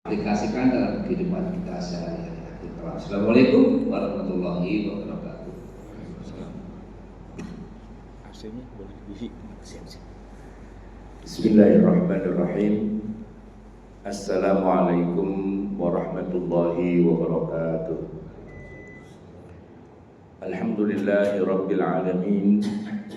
aplikasikan dalam kehidupan kita sehari-hari. Assalamualaikum warahmatullahi wabarakatuh. Bismillahirrahmanirrahim. Assalamualaikum warahmatullahi wabarakatuh. Alhamdulillahi rabbil alamin.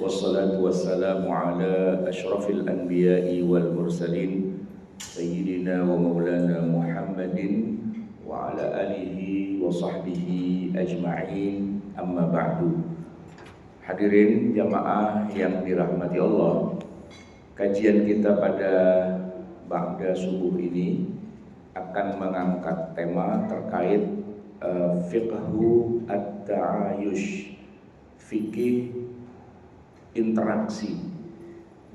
Wassalatu wassalamu ala ashrafil anbiya'i wal mursalin Sayyidina wa maulana Muhammadin wa ala alihi wa sahbihi ajma'in, amma ba'du. Hadirin jamaah yang dirahmati Allah, kajian kita pada ba'da subuh ini akan mengangkat tema terkait fiqhu at-ta'ayush, fikih interaksi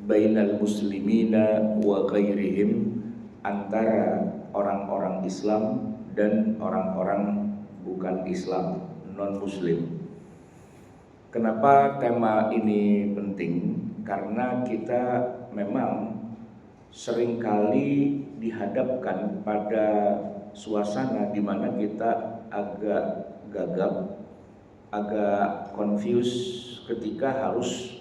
bainal muslimina wa ghairihim, antara orang-orang Islam dan orang-orang bukan Islam, non-Muslim. Kenapa tema ini penting? Karena kita memang seringkali dihadapkan pada suasana di mana kita agak gagap, agak confused ketika harus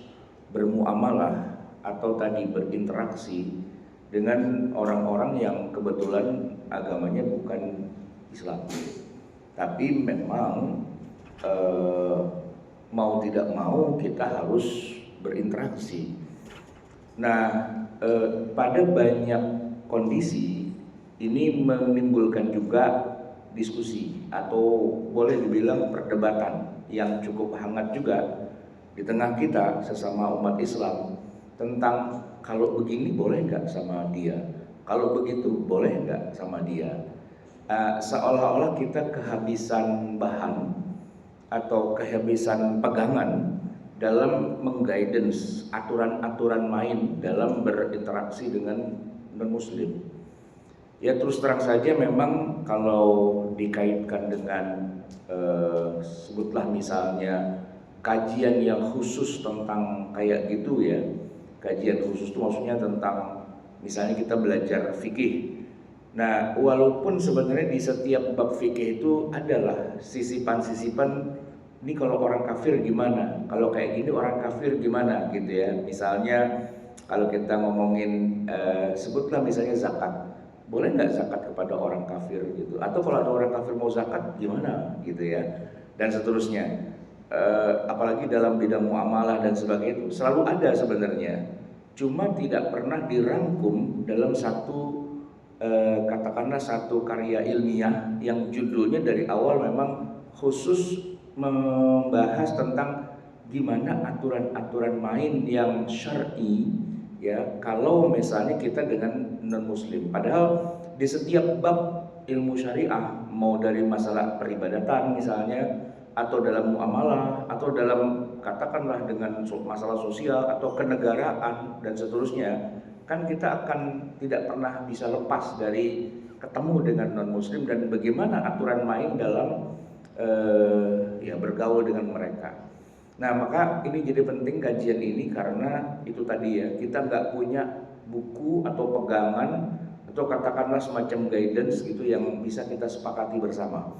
bermuamalah atau tadi berinteraksi dengan orang-orang yang kebetulan agamanya bukan Islam, tapi memang mau tidak mau kita harus berinteraksi. Nah, pada banyak kondisi ini menimbulkan juga diskusi atau boleh dibilang perdebatan yang cukup hangat juga di tengah kita sesama umat Islam tentang kalau begini boleh nggak sama dia, kalau begitu boleh nggak sama dia. Seolah-olah kita kehabisan bahan atau kehabisan pegangan dalam mengguidance aturan-aturan main dalam berinteraksi dengan non-muslim. Ya terus terang saja memang kalau dikaitkan dengan sebutlah misalnya kajian yang khusus tentang kayak gitu ya. Kajian khusus itu maksudnya tentang misalnya kita belajar fikih. Nah, walaupun sebenarnya di setiap bab fikih itu adalah sisipan-sisipan, ini kalau orang kafir gimana, kalau kayak gini orang kafir gimana gitu ya. Misalnya kalau kita ngomongin sebutlah misalnya zakat, boleh nggak zakat kepada orang kafir gitu, atau kalau ada orang kafir mau zakat gimana gitu ya, dan seterusnya. Apalagi dalam bidang muamalah dan sebagainya itu selalu ada sebenarnya, cuma tidak pernah dirangkum dalam satu katakanlah satu karya ilmiah yang judulnya dari awal memang khusus membahas tentang gimana aturan-aturan main yang syar'i ya kalau misalnya kita dengan non muslim. Padahal di setiap bab ilmu syariah, mau dari masalah peribadatan misalnya, atau dalam muamalah, atau dalam katakanlah dengan masalah sosial atau kenegaraan dan seterusnya, kan kita akan tidak pernah bisa lepas dari ketemu dengan non muslim dan bagaimana aturan main dalam ya bergaul dengan mereka. Nah maka ini jadi penting kajian ini karena itu tadi ya, kita nggak punya buku atau pegangan atau katakanlah semacam guidance gitu yang bisa kita sepakati bersama.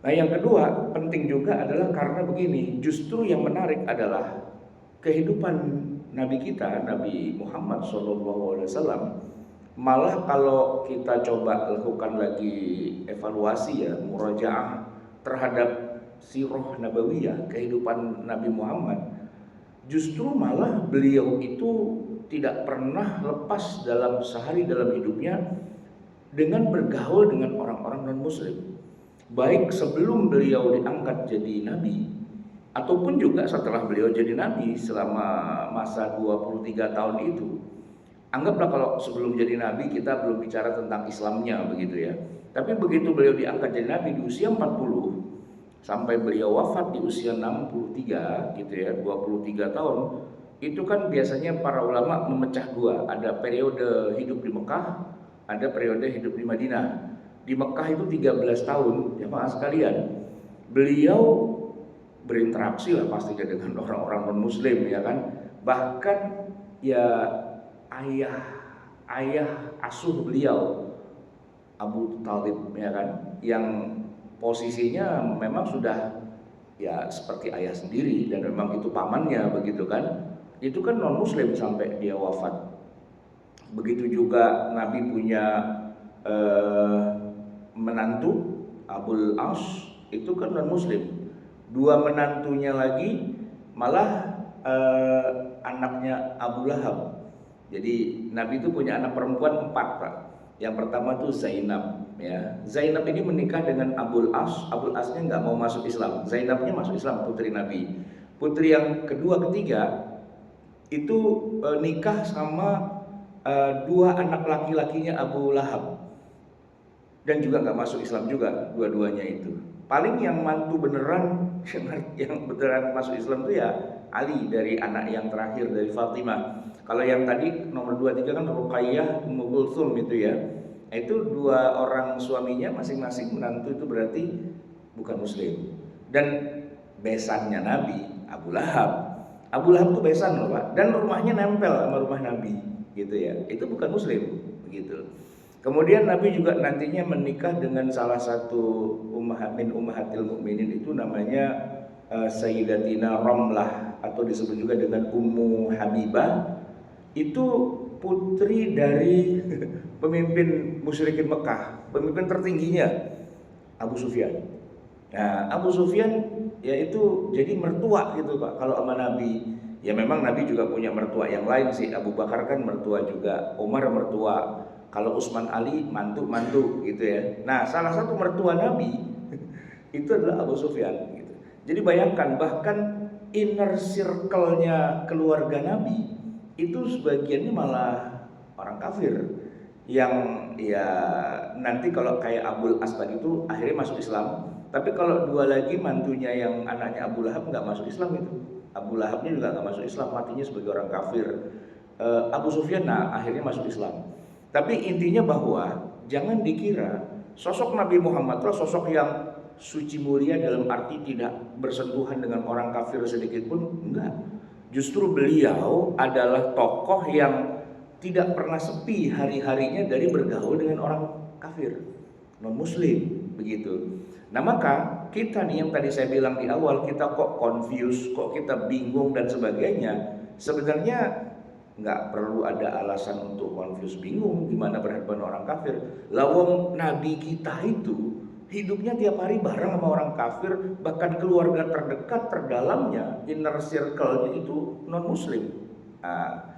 Nah yang kedua penting juga adalah karena begini, justru yang menarik adalah kehidupan Nabi kita, Nabi Muhammad SAW. Malah kalau kita coba lakukan lagi evaluasi ya, murajaah terhadap sirah nabawiyah, kehidupan Nabi Muhammad, justru malah beliau itu tidak pernah lepas dalam sehari dalam hidupnya dengan bergaul dengan orang-orang non-muslim. Baik sebelum beliau diangkat jadi nabi ataupun juga setelah beliau jadi nabi selama masa 23 tahun itu. Anggaplah kalau sebelum jadi nabi kita belum bicara tentang Islamnya begitu ya. Tapi begitu beliau diangkat jadi nabi di usia 40 sampai beliau wafat di usia 63 gitu ya, 23 tahun. Itu kan biasanya para ulama memecah dua, ada periode hidup di Mekah, ada periode hidup di Madinah. Di Mekah itu 13 tahun, jemaah sekalian. Beliau berinteraksi lah pastinya dengan orang-orang non-muslim ya kan. Bahkan ya ayah asuh beliau Abu Talib, ya kan, yang posisinya memang sudah ya seperti ayah sendiri dan memang itu pamannya begitu kan. Itu kan non muslim sampai dia wafat. Begitu juga Nabi punya eh, menantu Abul As, itu kan non muslim. Dua menantunya lagi malah anaknya Abu Lahab. Jadi Nabi itu punya anak perempuan 4, Pak. Yang pertama tuh Zainab, ya. Zainab ini menikah dengan Abul As. Abul Asnya nggak mau masuk Islam. Zainabnya masuk Islam, putri Nabi. Putri yang kedua, ketiga itu nikah sama dua anak laki-lakinya Abu Lahab, dan juga nggak masuk Islam juga dua-duanya itu. Paling yang mantu beneran yang beneran masuk Islam itu ya Ali, dari anak yang terakhir dari Fatimah. Kalau yang tadi nomor 2, 3 kan Ruqayyah, Ummu Kulthum itu ya. Itu dua orang suaminya masing-masing menantu itu berarti bukan muslim. Dan besannya Nabi Abu Lahab. Abu Lahab itu besan loh, Pak. Dan rumahnya nempel sama rumah Nabi gitu ya. Itu bukan muslim begitu. Kemudian Nabi juga nantinya menikah dengan salah satu ummahatil mukminin, itu namanya Sayyidatina Ramlah, atau disebut juga dengan Ummu Habibah. Itu putri dari pemimpin musyrikin Mekah, pemimpin tertingginya Abu Sufyan. Nah, Abu Sufyan yaitu jadi mertua gitu Pak kalau sama Nabi. Ya memang Nabi juga punya mertua yang lain sih. Abu Bakar kan mertua juga, Umar mertua, kalau Utsman Ali mantu-mantu gitu ya. Nah, salah satu mertua Nabi itu adalah Abu Sufyan gitu. Jadi bayangkan, bahkan inner circle-nya keluarga Nabi itu sebagiannya malah orang kafir, yang ya nanti kalau kayak Abul As tadi itu akhirnya masuk Islam. Tapi kalau dua lagi mantunya yang anaknya Abu Lahab nggak masuk Islam itu. Abu Lahabnya juga nggak masuk Islam, matinya sebagai orang kafir. Abu Sufyan akhirnya masuk Islam. Tapi intinya bahwa jangan dikira sosok Nabi Muhammad adalah sosok yang suci mulia dalam arti tidak bersentuhan dengan orang kafir sedikit pun, enggak. Justru beliau adalah tokoh yang tidak pernah sepi hari-harinya dari bergaul dengan orang kafir, non muslim begitu. Nah maka kita nih yang tadi saya bilang di awal, kita kok confused, kok kita bingung dan sebagainya. Sebenarnya nggak perlu ada alasan untuk confused, bingung gimana berhadapan orang kafir. Lawang Nabi kita itu hidupnya tiap hari bareng sama orang kafir, bahkan keluarga terdekat terdalamnya, inner circle-nya itu non muslim. Nah,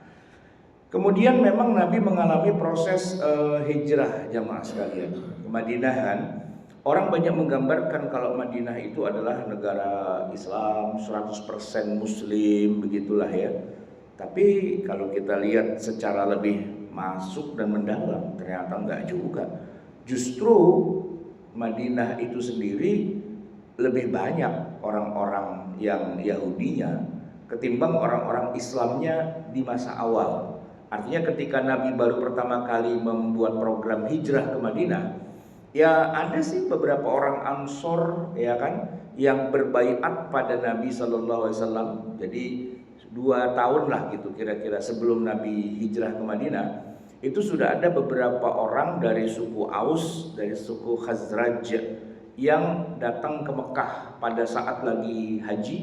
kemudian memang Nabi mengalami proses hijrah, jamaah sekalian, ke Madinahan. Orang banyak menggambarkan kalau Madinah itu adalah negara Islam 100% muslim, begitulah ya. Tapi kalau kita lihat secara lebih masuk dan mendalam, ternyata enggak juga. Justru Madinah itu sendiri lebih banyak orang-orang yang Yahudinya ketimbang orang-orang Islamnya di masa awal. Artinya ketika Nabi baru pertama kali membuat program hijrah ke Madinah, ya ada sih beberapa orang Ansor ya kan yang berbaiat pada Nabi Shallallahu Alaihi Wasallam. Jadi 2 tahun lah gitu kira-kira sebelum Nabi hijrah ke Madinah, itu sudah ada beberapa orang dari suku Aus, dari suku Khazraj yang datang ke Mekah pada saat lagi haji.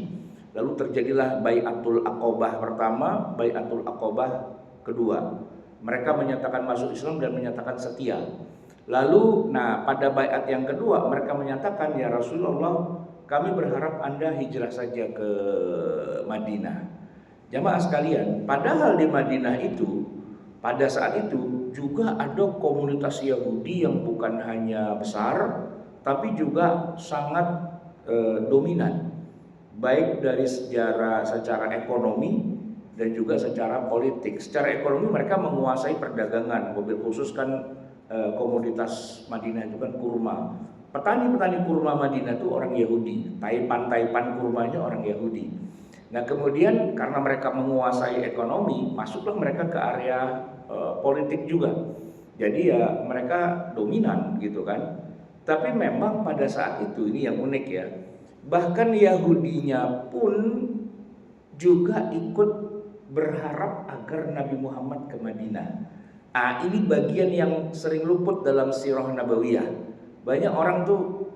Lalu terjadilah Baiatul Aqobah pertama, Baiatul Aqobah kedua. Mereka menyatakan masuk Islam dan menyatakan setia. Lalu, pada baiat yang kedua mereka menyatakan, ya Rasulullah, kami berharap Anda hijrah saja ke Madinah. Jamaah sekalian, padahal di Madinah itu pada saat itu juga ada komunitas Yahudi yang bukan hanya besar, tapi juga sangat dominan, baik dari sejarah secara ekonomi dan juga secara politik. Secara ekonomi mereka menguasai perdagangan, mobil khusus kan. Komoditas Madinah itu kan kurma. Petani-petani kurma Madinah itu orang Yahudi. Taipan kurmanya orang Yahudi. Nah kemudian karena mereka menguasai ekonomi, masuklah mereka ke area politik juga. Jadi ya mereka dominan gitu kan. Tapi memang pada saat itu, ini yang unik ya, bahkan Yahudinya pun juga ikut berharap agar Nabi Muhammad ke Madinah. Ini bagian yang sering luput dalam sirah nabawiyah. Banyak orang tuh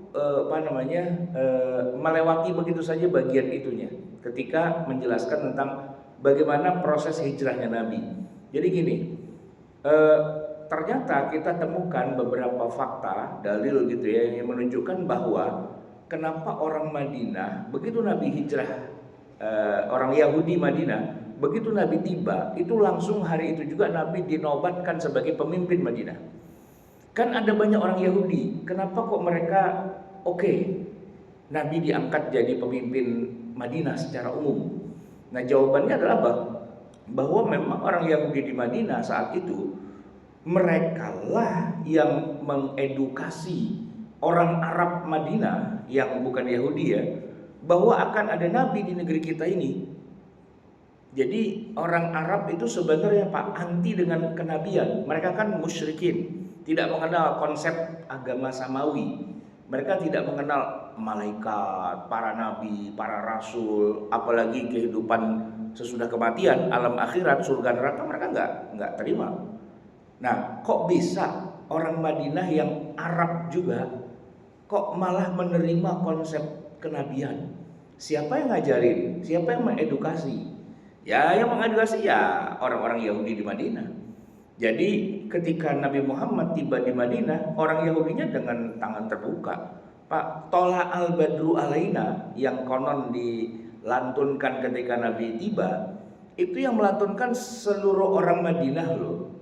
melewati begitu saja bagian itunya ketika menjelaskan tentang bagaimana proses hijrahnya Nabi. Jadi gini, ternyata kita temukan beberapa fakta dalil gitu ya yang menunjukkan bahwa kenapa orang Madinah begitu Nabi hijrah, orang Yahudi Madinah begitu Nabi tiba itu langsung hari itu juga Nabi dinobatkan sebagai pemimpin Madinah. Kan ada banyak orang Yahudi, kenapa kok mereka Nabi diangkat jadi pemimpin Madinah secara umum? Nah jawabannya adalah bahwa memang orang Yahudi di Madinah saat itu merekalah yang mengedukasi orang Arab Madinah yang bukan Yahudi ya, bahwa akan ada Nabi di negeri kita ini. Jadi orang Arab itu sebenarnya anti dengan kenabian. Mereka kan musyrikin, tidak mengenal konsep agama samawi. Mereka tidak mengenal malaikat, para nabi, para rasul, apalagi kehidupan sesudah kematian, alam akhirat, surga neraka, mereka nggak terima. Nah, kok bisa orang Madinah yang Arab juga kok malah menerima konsep kenabian? Siapa yang ngajarin? Siapa yang mengedukasi? Ya, yang mengedukasi ya orang-orang Yahudi di Madinah. Jadi ketika Nabi Muhammad tiba di Madinah, orang Yahudinya dengan tangan terbuka. Pak, tola al-badru alaina yang konon dilantunkan ketika Nabi tiba, itu yang melantunkan seluruh orang Madinah loh.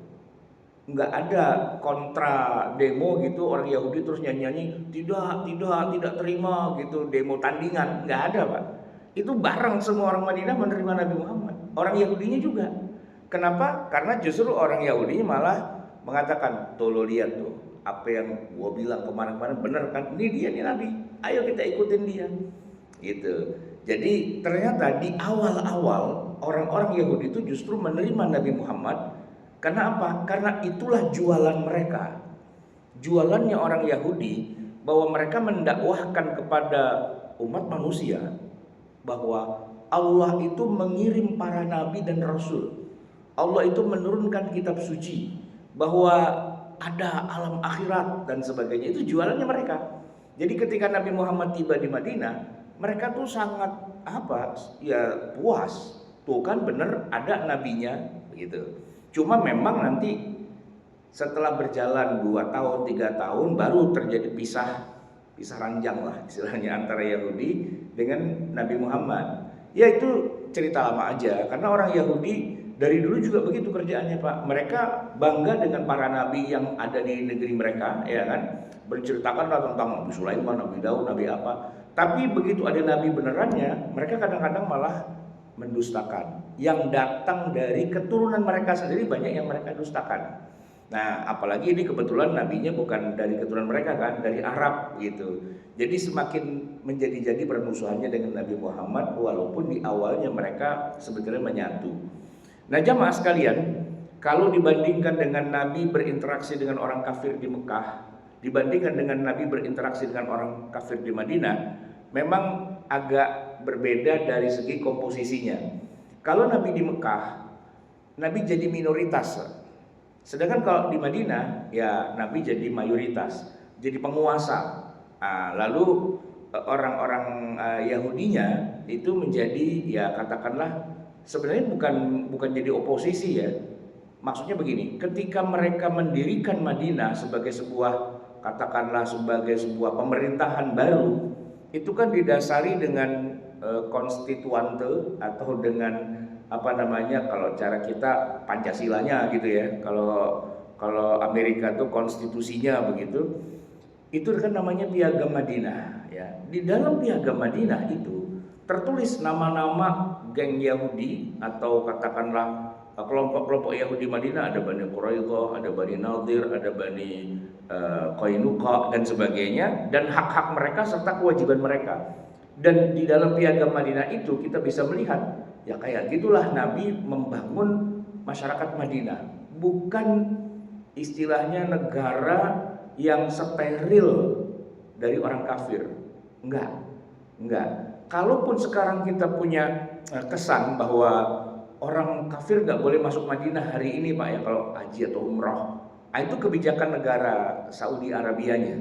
Nggak ada kontra demo gitu orang Yahudi terus nyanyi-nyanyi tidak terima gitu, demo tandingan, nggak ada Pak. Itu bareng semua orang Madinah menerima Nabi Muhammad, orang Yahudinya juga. Kenapa? Karena justru orang Yahudinya malah mengatakan, tuh lo lihat tuh, apa yang gua bilang kemarin-kemarin bener kan, ini dia nih Nabi, ayo kita ikutin dia gitu. Jadi ternyata di awal-awal orang-orang Yahudi itu justru menerima Nabi Muhammad. Karena apa? Karena itulah jualan mereka. Jualannya orang Yahudi bahwa mereka mendakwahkan kepada umat manusia bahwa Allah itu mengirim para nabi dan rasul. Allah itu menurunkan kitab suci, bahwa ada alam akhirat dan sebagainya. Itu jualannya mereka. Jadi ketika Nabi Muhammad tiba di Madinah, mereka tuh sangat puas. Tuh kan bener ada nabinya begitu. Cuma memang nanti setelah berjalan 2 tahun, 3 tahun baru terjadi pisah ranjang lah istilahnya antara Yahudi dengan Nabi Muhammad. Ya itu cerita lama aja, karena orang Yahudi dari dulu juga begitu kerjaannya Pak. Mereka bangga dengan para nabi yang ada di negeri mereka, ya kan? Berceritakanlah tentang Nabi Sulaiman, Nabi Daud, Nabi apa. Tapi begitu ada nabi benerannya, mereka kadang-kadang malah mendustakan. Yang datang dari keturunan mereka sendiri banyak yang mereka dustakan. Nah, apalagi ini kebetulan nabinya bukan dari keturunan mereka kan, dari Arab gitu. Jadi semakin menjadi-jadi permusuhannya dengan Nabi Muhammad, walaupun di awalnya mereka sebetulnya menyatu. Nah, jamaah sekalian, kalau dibandingkan dengan Nabi berinteraksi dengan orang kafir di Mekah, dibandingkan dengan Nabi berinteraksi dengan orang kafir di Madinah, memang agak berbeda dari segi komposisinya. Kalau Nabi di Mekah, Nabi jadi minoritas. Sedangkan kalau di Madinah, ya Nabi jadi mayoritas, jadi penguasa. Lalu orang-orang Yahudinya itu menjadi ya katakanlah sebenarnya bukan jadi oposisi ya. Maksudnya begini, ketika mereka mendirikan Madinah sebagai sebuah pemerintahan baru, itu kan didasari dengan konstituante atau dengan kalau cara kita Pancasilanya gitu ya. Kalau Amerika tuh konstitusinya begitu. Itu kan namanya Piagam Madinah ya. Di dalam Piagam Madinah itu tertulis nama-nama geng Yahudi atau katakanlah kelompok-kelompok Yahudi Madinah, ada Bani Quraidah, ada Bani Nadir, ada Bani Qainuqa dan sebagainya, dan hak-hak mereka serta kewajiban mereka. Dan di dalam Piagam Madinah itu kita bisa melihat ya kayak gitulah Nabi membangun masyarakat Madinah. Bukan istilahnya negara yang steril dari orang kafir. Enggak. Kalaupun sekarang kita punya kesan bahwa orang kafir nggak boleh masuk Madinah hari ini Pak ya kalau haji atau umroh. Nah, itu kebijakan negara Saudi Arabianya.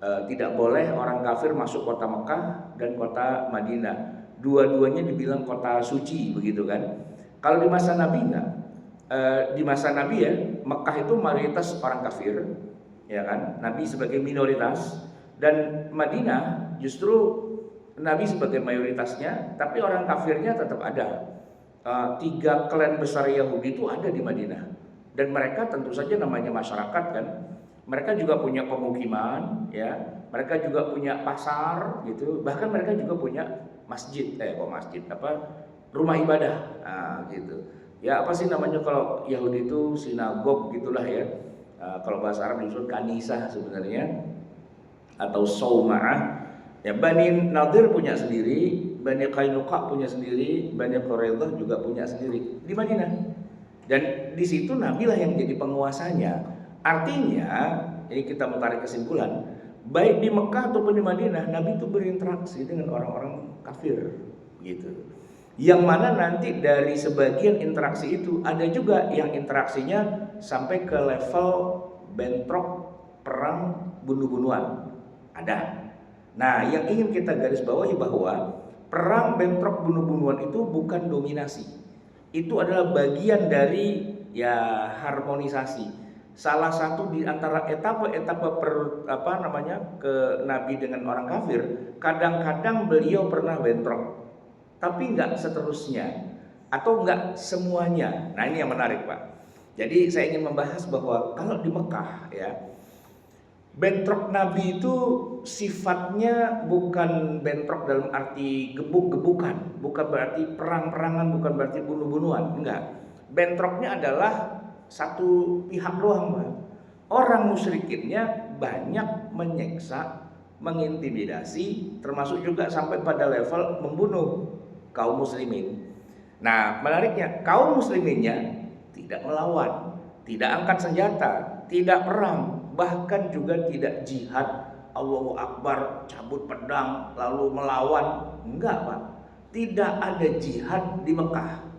Tidak boleh orang kafir masuk kota Mekah dan kota Madinah. Dua-duanya dibilang kota suci begitu kan. Kalau di masa Nabi enggak. Di masa Nabi ya, Mekah itu mayoritas orang kafir, ya kan? Nabi sebagai minoritas, dan Madinah justru Nabi sebagai mayoritasnya, tapi orang kafirnya tetap ada. Tiga klan besar Yahudi itu ada di Madinah, dan mereka tentu saja namanya masyarakat kan. Mereka juga punya pemukiman, ya. Mereka juga punya pasar, gitu. Bahkan mereka juga punya masjid, rumah ibadah, gitu. Ya apa sih namanya kalau Yahudi itu sinagog gitulah ya. Kalau bahasa Arab disebut kanisah sebenarnya, atau sauma'ah. Ya Bani Nadir punya sendiri, Bani Qainuqa punya sendiri, Bani Quraidah juga punya sendiri di Madinah. Dan di situ Nabi lah yang jadi penguasanya. Artinya, ini kita menarik kesimpulan, baik di Mekah ataupun di Madinah, Nabi itu berinteraksi dengan orang-orang kafir, gitu. Yang mana nanti dari sebagian interaksi itu ada juga yang interaksinya sampai ke level bentrok, perang, bunuh-bunuhan. Ada. Nah, yang ingin kita garis bawahi bahwa perang, bentrok, bunuh-bunuhan itu bukan dominasi. Itu adalah bagian dari ya harmonisasi. Salah satu di antara etapa-etapa ke Nabi dengan orang kafir, kadang-kadang beliau pernah bentrok, tapi nggak seterusnya atau nggak semuanya. Nah ini yang menarik Pak. Jadi saya ingin membahas bahwa kalau di Mekah ya, bentrok Nabi itu sifatnya bukan bentrok dalam arti gebuk-gebukan, bukan berarti perang-perangan, bukan berarti bunuh-bunuhan, enggak. Bentroknya adalah satu pihak doang, Pak. Orang musyrikinnya banyak menyiksa, mengintimidasi, termasuk juga sampai pada level membunuh kaum muslimin. Nah, menariknya kaum musliminnya tidak melawan, tidak angkat senjata, tidak perang, bahkan juga tidak jihad. Allahu Akbar, cabut pedang lalu melawan, enggak Pak. Tidak ada jihad di Mekah.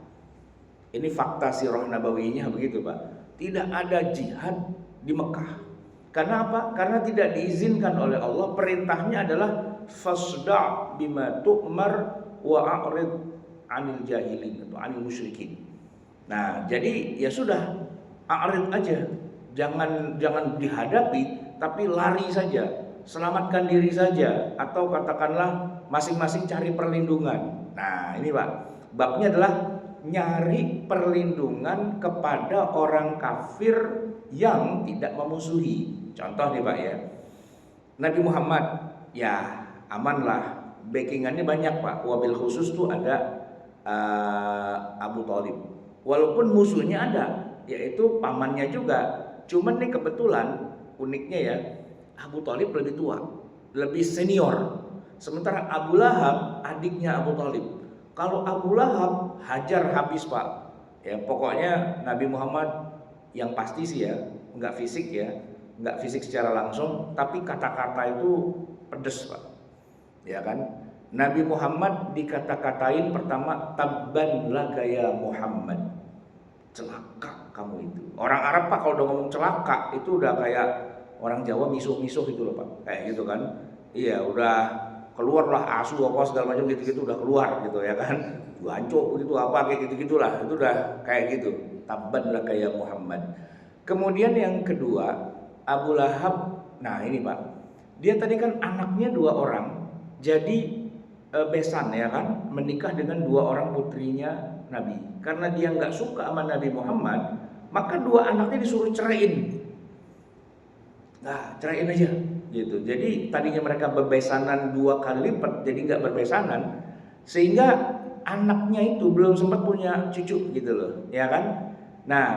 Ini fakta sirah nabawiynya begitu Pak. Tidak ada jihad di Mekah. Karena apa? Karena tidak diizinkan oleh Allah. Perintahnya adalah fasda' bima tu'mar wa a'rid 'anil jahilin atau 'anil musyrikin. Nah, jadi ya sudah, a'rid aja. Jangan dihadapi, tapi lari saja. Selamatkan diri saja, atau katakanlah masing-masing cari perlindungan. Nah, ini Pak. Babnya adalah nyari perlindungan kepada orang kafir yang tidak memusuhi. Contoh nih Pak ya, Nabi Muhammad ya amanlah, backingannya banyak Pak. Wabil khusus tuh ada Abu Thalib. Walaupun musuhnya ada, yaitu pamannya juga. Cuman nih kebetulan uniknya ya, Abu Thalib lebih tua, lebih senior. Sementara Abu Lahab adiknya Abu Thalib. Kalau Abu Lahab hajar habis Pak. Ya pokoknya Nabi Muhammad yang pasti sih ya, enggak fisik ya, enggak fisik secara langsung, tapi kata-kata itu pedes Pak. Ya kan? Nabi Muhammad dikata-katain pertama, tabban laka ya Muhammad. Celaka kamu itu. Orang Arab Pak kalau udah ngomong celaka itu udah kayak orang Jawa misuh-misuh itu loh Pak. Kayak gitu kan. Iya, udah keluarlah asu apa segala macam gitu-gitu udah keluar gitu ya kan. Gancuk begitu apa kayak gitu-gitulah. Itu udah kayak gitu. Tabban laka ya Muhammad. Kemudian yang kedua, Abu Lahab. Nah, ini Pak. Dia tadi kan anaknya 2 orang. Jadi besan ya kan, menikah dengan 2 orang putrinya Nabi. Karena dia nggak suka sama Nabi Muhammad, maka 2 anaknya disuruh ceraiin. Nah, ceraiin aja gitu. Jadi tadinya mereka berbesanan 2 kali lipat, jadi nggak berbesanan, sehingga anaknya itu belum sempat punya cucu gitu loh, ya kan? Nah,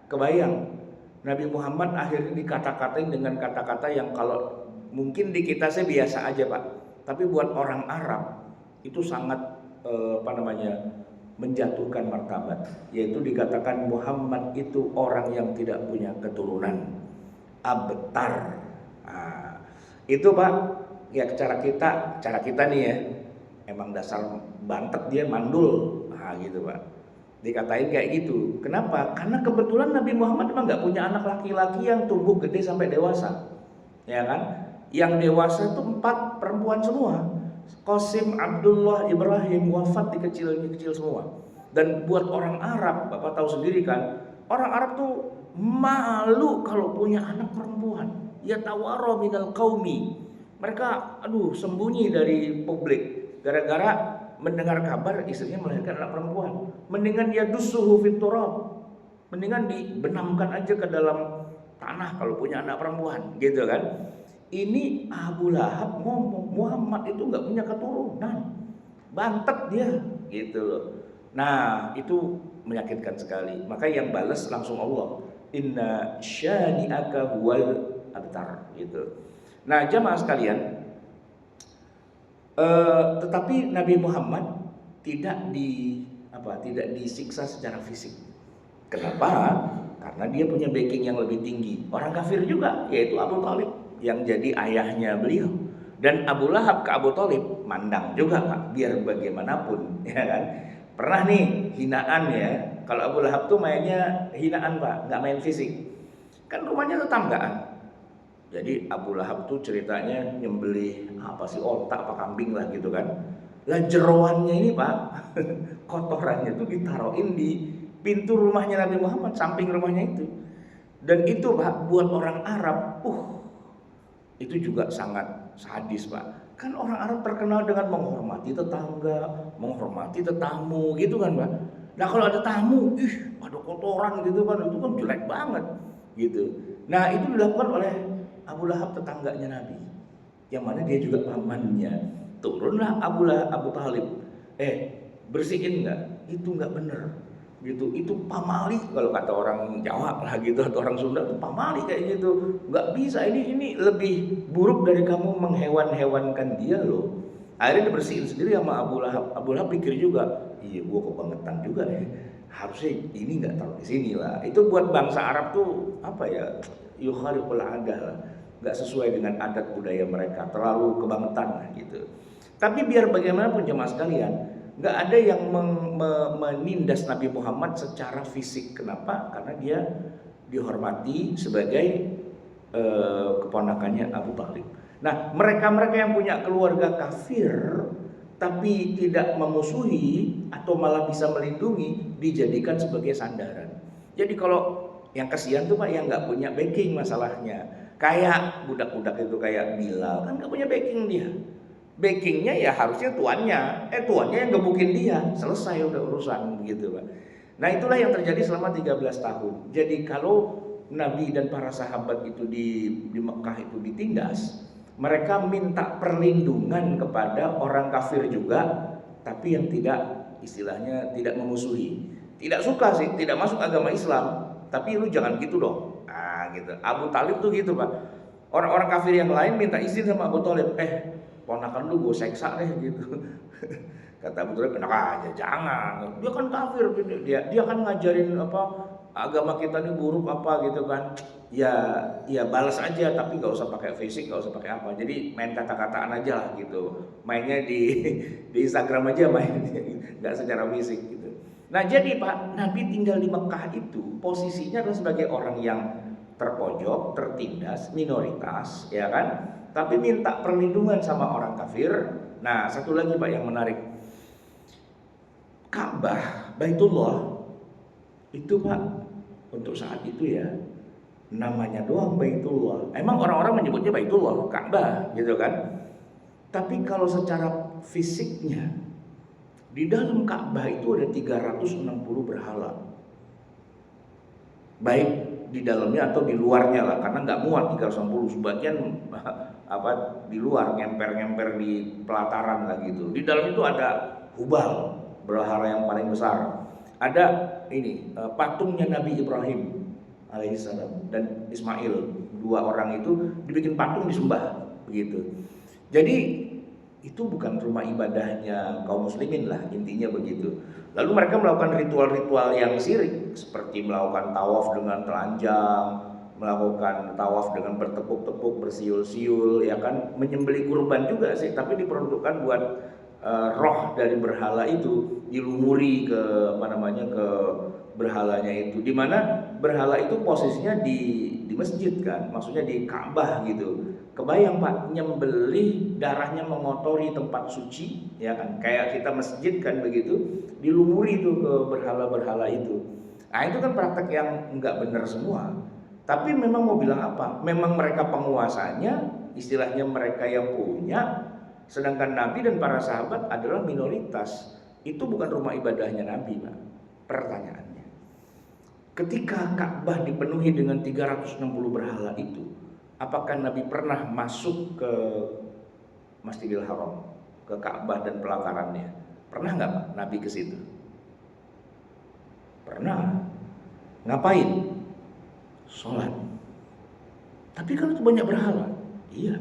kebayang Nabi Muhammad akhirnya dikata-katain dengan kata-kata yang kalau mungkin di kita sih biasa aja Pak, tapi buat orang Arab itu sangat menjatuhkan martabat, yaitu dikatakan Muhammad itu orang yang tidak punya keturunan, abtar. Nah, itu Pak, ya cara kita nih ya, emang dasar bantet dia mandul, nah gitu Pak. Dikatain kayak gitu. Kenapa? Karena kebetulan Nabi Muhammad memang nggak punya anak laki-laki yang tumbuh gede sampai dewasa, ya kan? Yang dewasa itu 4 perempuan semua. Qasim, Abdullah, Ibrahim wafat di kecil semua. Dan buat orang Arab, Bapak tahu sendiri kan, orang Arab tuh malu kalau punya anak perempuan. Ya tawara minal qaumi. Mereka sembunyi dari publik gara-gara mendengar kabar istrinya melahirkan anak perempuan. Mendingan dia dusuhu fit turab. Mendingan dibenamkan aja ke dalam tanah kalau punya anak perempuan, gitu kan. Ini Abu Lahab ngomong Muhammad itu nggak punya keturunan, bantet dia, gitu loh. Nah itu menyakitkan sekali. Maka yang balas langsung Allah, inna syani'aka huwal abtar, gitu. Nah jamaah sekalian, tetapi Nabi Muhammad tidak disiksa secara fisik. Kenapa? Karena dia punya backing yang lebih tinggi. Orang kafir juga, yaitu Abu Thalib yang jadi ayahnya beliau. Dan Abu Lahab ke Abu Thalib mandang juga, Pak, biar bagaimanapun, ya kan. Pernah nih hinaan ya. Kalau Abu Lahab tuh mainnya hinaan, Pak, nggak main fisik. Kan rumahnya tetanggaan. Jadi Abu Lahab tuh ceritanya nyembelih otak apa kambing lah gitu kan. Lah jeroannya ini, Pak, kotorannya tuh ditaruhin di pintu rumahnya Nabi Muhammad, samping rumahnya itu. Dan itu, Pak, buat orang Arab, itu juga sangat sadis, Pak. Kan orang Arab terkenal dengan menghormati tetangga, menghormati tetamu gitu kan, Pak. Nah kalau ada tamu, ada kotoran gitu kan, itu kan jelek banget gitu. Nah itu dilakukan oleh Abu Lahab, tetangganya Nabi, yang mana dia juga pamannya. Turunlah Abu Thalib, bersihin nggak? Itu nggak bener, gitu. Itu pamali kalau kata orang Jawa lah gitu, atau orang Sunda tuh pamali kayak gitu. Nggak bisa, ini lebih buruk dari kamu menghewan-hewankan dia loh. Akhirnya dibersihin sendiri sama Abu Lahab. Abu Lahab pikir juga, iya gua kebangetan juga nih. Harusnya ini nggak taruh di sini lah. Itu buat bangsa Arab tuh yukhaliqul adah, nggak sesuai dengan adat budaya mereka, terlalu kebangetan lah gitu. Tapi biar bagaimanapun jemaah sekalian, nggak ada yang menindas Nabi Muhammad secara fisik. Kenapa? Karena dia dihormati sebagai keponakannya Abu Thalib. Nah mereka-mereka yang punya keluarga kafir tapi tidak memusuhi atau malah bisa melindungi, dijadikan sebagai sandaran. Jadi kalau yang kasihan tuh, Pak, yang nggak punya backing masalahnya. Kayak budak-budak itu, kayak Bilal, kan gak punya backing dia. Backingnya ya harusnya tuannya yang gebukin dia, selesai udah urusan begitu, Pak. Nah itulah yang terjadi selama 13 tahun. Jadi kalau Nabi dan para sahabat itu di Mekah itu ditindas, mereka minta perlindungan kepada orang kafir juga, tapi yang istilahnya tidak memusuhi. Tidak suka sih, tidak masuk agama Islam, tapi lu jangan gitu dong. Gitu. Abu Thalib tuh gitu, Pak. Orang-orang kafir yang lain minta izin sama Abu Thalib, ponakan lu gue seksa deh gitu. Kata Abu Thalib, enak aja, jangan. Dia kan kafir, dia kan ngajarin agama kita ini buruk apa gitu kan. Ya balas aja, tapi nggak usah pakai fisik, nggak usah pakai apa. Jadi main kata-kataan aja lah gitu. Mainnya di Instagram aja, main nggak secara fisik gitu. Nah jadi, Pak, Nabi tinggal di Mekah itu posisinya adalah sebagai orang yang terpojok, tertindas, minoritas, ya kan? Tapi minta perlindungan sama orang kafir. Nah, satu lagi, Pak, yang menarik. Ka'bah, Baitullah, itu, Pak, untuk saat itu ya, namanya doang Baitullah. Emang orang-orang menyebutnya Baitullah, Ka'bah, gitu kan? Tapi kalau secara fisiknya, di dalam Ka'bah itu ada 360 berhala. Baik di dalamnya atau di luarnya lah, karena nggak muat 360, sebagian di luar ngemper-ngemper di pelataran lah gitu. Di dalam itu ada Hubal, berhala yang paling besar. Ada ini patungnya Nabi Ibrahim alaihissalam dan Ismail, 2 orang itu dibikin patung disembah begitu. Jadi itu bukan rumah ibadahnya kaum muslimin lah, intinya begitu. Lalu mereka melakukan ritual-ritual yang syirik, seperti melakukan tawaf dengan telanjang, melakukan tawaf dengan bertepuk-tepuk, bersiul-siul, ya kan, menyembelih kurban juga sih, tapi diperuntukkan buat roh dari berhala itu. dilumuri ke ke berhalanya itu, di mana berhala itu posisinya di masjid kan, maksudnya di Ka'bah gitu. Kebayang Pak, nyembelih darahnya mengotori tempat suci, ya kan? Kayak kita masjid kan begitu, dilumuri itu ke berhala-berhala itu. Nah itu kan praktek yang nggak benar semua. Tapi memang mau bilang apa? Memang mereka penguasanya, istilahnya mereka yang punya, sedangkan Nabi dan para sahabat adalah minoritas. Itu bukan rumah ibadahnya Nabi, Pak. Pertanyaannya, ketika Ka'bah dipenuhi dengan 360 berhala itu, apakah Nabi pernah masuk ke Masjidil Haram, ke Ka'bah dan pelatarannya? Pernah nggak Pak Nabi ke situ? Pernah. Ngapain? Sholat. Tapi kalau itu banyak berhala, iya.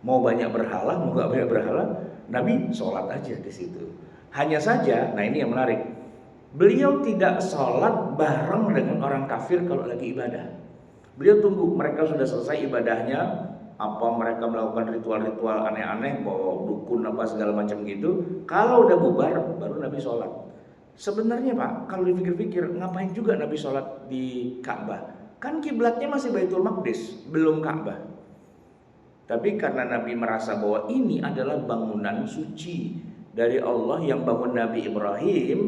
Mau banyak berhala, mau nggak banyak berhala, Nabi sholat aja di situ. Hanya saja, nah ini yang menarik, beliau tidak sholat bareng dengan orang kafir kalau lagi ibadah. Beliau tunggu mereka sudah selesai ibadahnya, apa mereka melakukan ritual-ritual aneh-aneh, bawa dukun apa segala macam gitu. Kalau udah bubar, baru Nabi sholat. Sebenarnya Pak, kalau dipikir-pikir, ngapain juga Nabi sholat di Ka'bah? Kan kiblatnya masih Baitul Maqdis, belum Ka'bah. Tapi karena Nabi merasa bahwa ini adalah bangunan suci dari Allah yang bangun Nabi Ibrahim,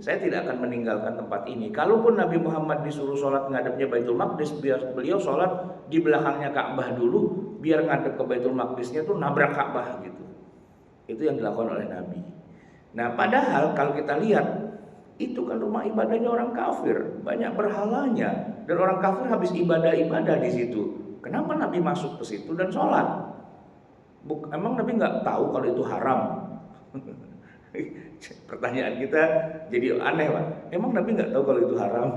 saya tidak akan meninggalkan tempat ini. Kalaupun Nabi Muhammad disuruh sholat ngadepnya Baitul Maqdis, biar beliau sholat di belakangnya Ka'bah dulu, biar ngadep ke Baitul Maqdisnya tuh nabrak Ka'bah gitu. Itu yang dilakukan oleh Nabi. Nah padahal kalau kita lihat, itu kan rumah ibadahnya orang kafir, banyak berhalanya, dan orang kafir habis ibadah-ibadah di situ. Kenapa Nabi masuk ke situ dan sholat? Emang Nabi nggak tahu kalau itu haram? Pertanyaan kita jadi aneh Pak. Emang Nabi nggak tahu kalau itu haram?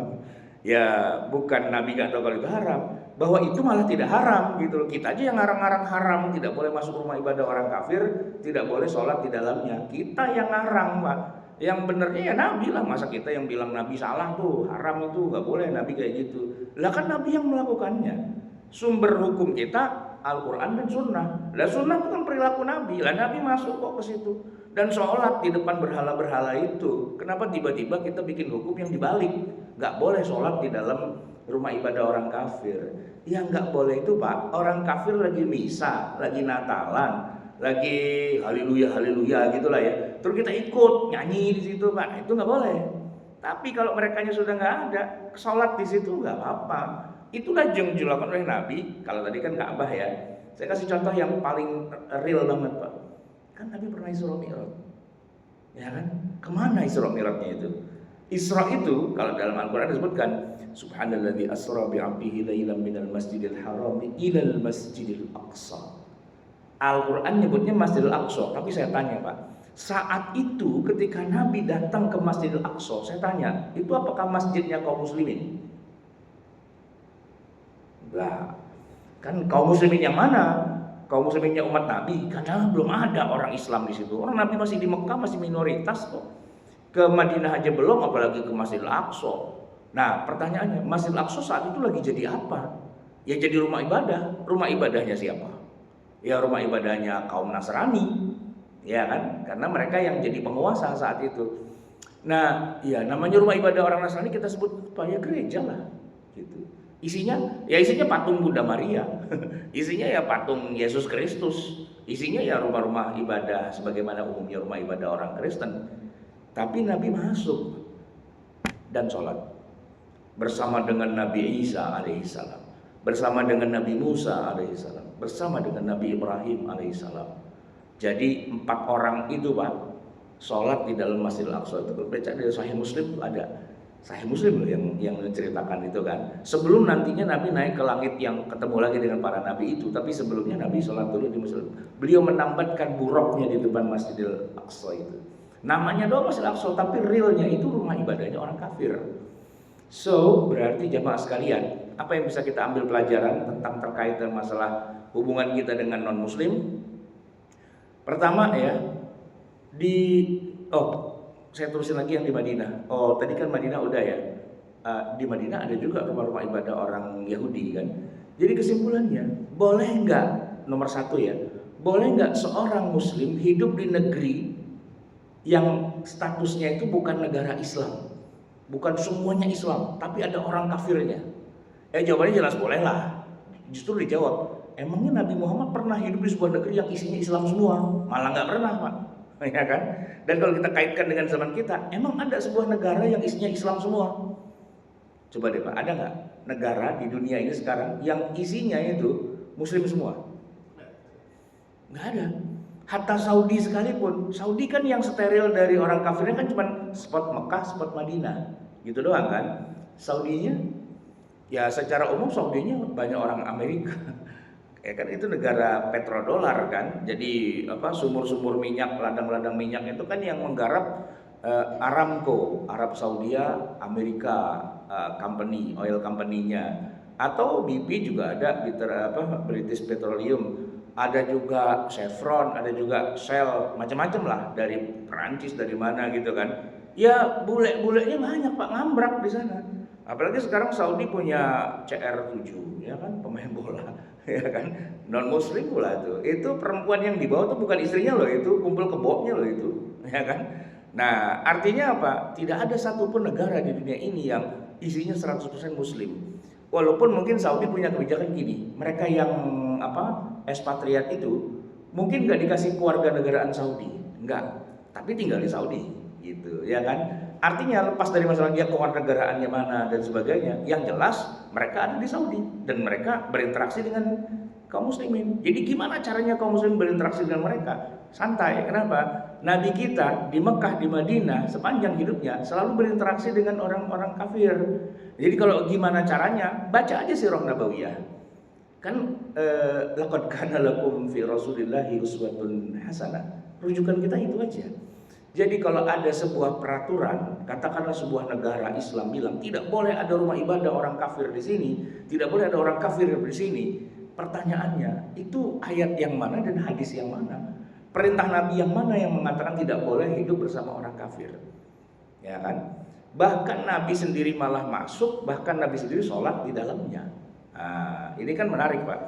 Ya bukan Nabi nggak tahu kalau itu haram, bahwa itu malah tidak haram gitu loh. Kita aja yang ngarang-ngarang haram, tidak boleh masuk rumah ibadah orang kafir, tidak boleh sholat di dalamnya. Kita yang ngarang Pak. Yang benernya ya Nabi lah, masa kita yang bilang Nabi salah tuh, haram itu nggak boleh, Nabi kayak gitu. Lah kan Nabi yang melakukannya. Sumber hukum kita Al-Quran dan Sunnah. Lah Sunnah itu kan perilaku Nabi. Lah Nabi masuk kok ke situ dan sholat di depan berhala-berhala itu. Kenapa tiba-tiba kita bikin hukum yang dibalik? Nggak boleh sholat di dalam rumah ibadah orang kafir. Yang nggak boleh itu Pak, orang kafir lagi misa, lagi Natalan, lagi haleluya haleluya gitulah ya. Terus kita ikut nyanyi di situ Pak, nah, itu nggak boleh. Tapi kalau merekanya sudah nggak ada, sholat di situ nggak apa-apa. Itulah yang dilakukan oleh Nabi. Kalau tadi kan Ka'bah ya, saya kasih contoh yang paling real banget Pak. Kan Nabi pernah Isra Mi'raj, ya kan? Kemana Isra Mi'rajnya itu? Isra itu kalau dalam Al-Quran disebutkan Subhanalladzi asra bi'abdihi lailan minal masjidil harami ilal masjidil aqsa. Al-Quran nyebutnya Masjidil Aqsa, tapi saya tanya Pak, saat itu ketika Nabi datang ke Masjidil Aqsa, saya tanya, itu apakah masjidnya kaum muslimin? Lah, kan kaum muslimin yang mana? Kaum musliminnya umat Nabi, karena belum ada orang Islam di situ. Orang Nabi masih di Mekah, masih minoritas kok. Ke Madinah aja belum, apalagi ke Masjidil Aqsa. Nah, pertanyaannya, Masjidil Aqsa saat itu lagi jadi apa? Ya jadi rumah ibadah. Rumah ibadahnya siapa? Ya rumah ibadahnya kaum Nasrani, ya kan? Karena mereka yang jadi penguasa saat itu. Nah, ya namanya rumah ibadah orang Nasrani kita sebut ya gereja lah, gitu. Isinya patung Bunda Maria, isinya ya patung Yesus Kristus, isinya ya rumah-rumah ibadah sebagaimana umumnya rumah ibadah orang Kristen. Tapi Nabi masuk dan sholat bersama dengan Nabi Isa alaihissalam, bersama dengan Nabi Musa alaihissalam, bersama dengan Nabi Ibrahim alaihissalam. Jadi 4 orang itu Pak sholat di dalam Masjidil Aqsa. Itu baca dari Sahih Muslim, ada Sahih Muslim loh yang menceritakan itu kan. Sebelum nantinya Nabi naik ke langit yang ketemu lagi dengan para nabi itu, tapi sebelumnya Nabi sholat dulu di Masjidil Aqsa. Beliau menambatkan buruknya di depan Masjidil Aqsa itu. Namanya doang Masjidil Aqsa, tapi realnya itu rumah ibadahnya orang kafir. So berarti jamaah sekalian, apa yang bisa kita ambil pelajaran tentang terkait dengan masalah hubungan kita dengan non muslim? Pertama ya, saya terusin lagi yang di Madinah. Oh tadi kan Madinah udah ya. Di Madinah ada juga rumah-rumah ibadah orang Yahudi kan. Jadi kesimpulannya, boleh nggak nomor 1 ya, boleh nggak seorang muslim hidup di negeri yang statusnya itu bukan negara Islam, bukan semuanya Islam, tapi ada orang kafirnya. Jawabannya jelas boleh lah. Justru dijawab, emangnya Nabi Muhammad pernah hidup di sebuah negeri yang isinya Islam semua? Malah nggak pernah, Pak. Ya kan? Dan kalau kita kaitkan dengan zaman kita, emang ada sebuah negara yang isinya Islam semua? Coba deh Pak, ada nggak negara di dunia ini sekarang yang isinya itu Muslim semua? Nggak ada. Hatta Saudi sekalipun, Saudi kan yang steril dari orang kafirnya kan cuma spot Mekah, spot Madinah, gitu doang kan. Saudinya, ya secara umum Saudinya banyak orang Amerika. Ya kan itu negara petrodolar kan. Jadi sumur-sumur minyak, ladang-ladang minyak itu kan yang menggarap Aramco, Arab Saudi, Amerika company, oil company-nya. Atau BP juga ada, British Petroleum. Ada juga Chevron, ada juga Shell, macam-macam lah, dari Perancis, dari mana gitu kan. Ya bule-bulenya banyak Pak, ngambrak di sana. Apalagi sekarang Saudi punya CR7, ya kan, pemain bola, ya kan, non Muslim pula tuh. Itu perempuan yang dibawa tuh bukan istrinya loh, itu kumpul keboknya loh itu, ya kan. Nah, artinya apa? Tidak ada satupun negara di dunia ini yang isinya 100% Muslim. Walaupun mungkin Saudi punya kebijakan gini, mereka yang ekspatriat itu mungkin nggak dikasih keluarga negaraan Saudi, nggak, tapi tinggal di Saudi, gitu, ya kan. Artinya lepas dari masalah dia kewarganegaraannya mana dan sebagainya, yang jelas mereka ada di Saudi dan mereka berinteraksi dengan kaum muslimin. Jadi gimana caranya kaum muslimin berinteraksi dengan mereka? Santai. Kenapa? Nabi kita di Mekah, di Madinah sepanjang hidupnya selalu berinteraksi dengan orang-orang kafir. Jadi kalau gimana caranya? Baca aja Sirah Nabawiyah. Kan laqad kana lakum fi Rasulillahi uswatun hasanah. Rujukan kita itu aja. Jadi kalau ada sebuah peraturan, katakanlah sebuah negara Islam bilang tidak boleh ada rumah ibadah orang kafir di sini, tidak boleh ada orang kafir di sini. Pertanyaannya, itu ayat yang mana dan hadis yang mana? Perintah Nabi yang mana yang mengatakan tidak boleh hidup bersama orang kafir? Ya kan? Bahkan Nabi sendiri malah masuk, bahkan Nabi sendiri sholat di dalamnya. Nah, ini kan menarik Pak.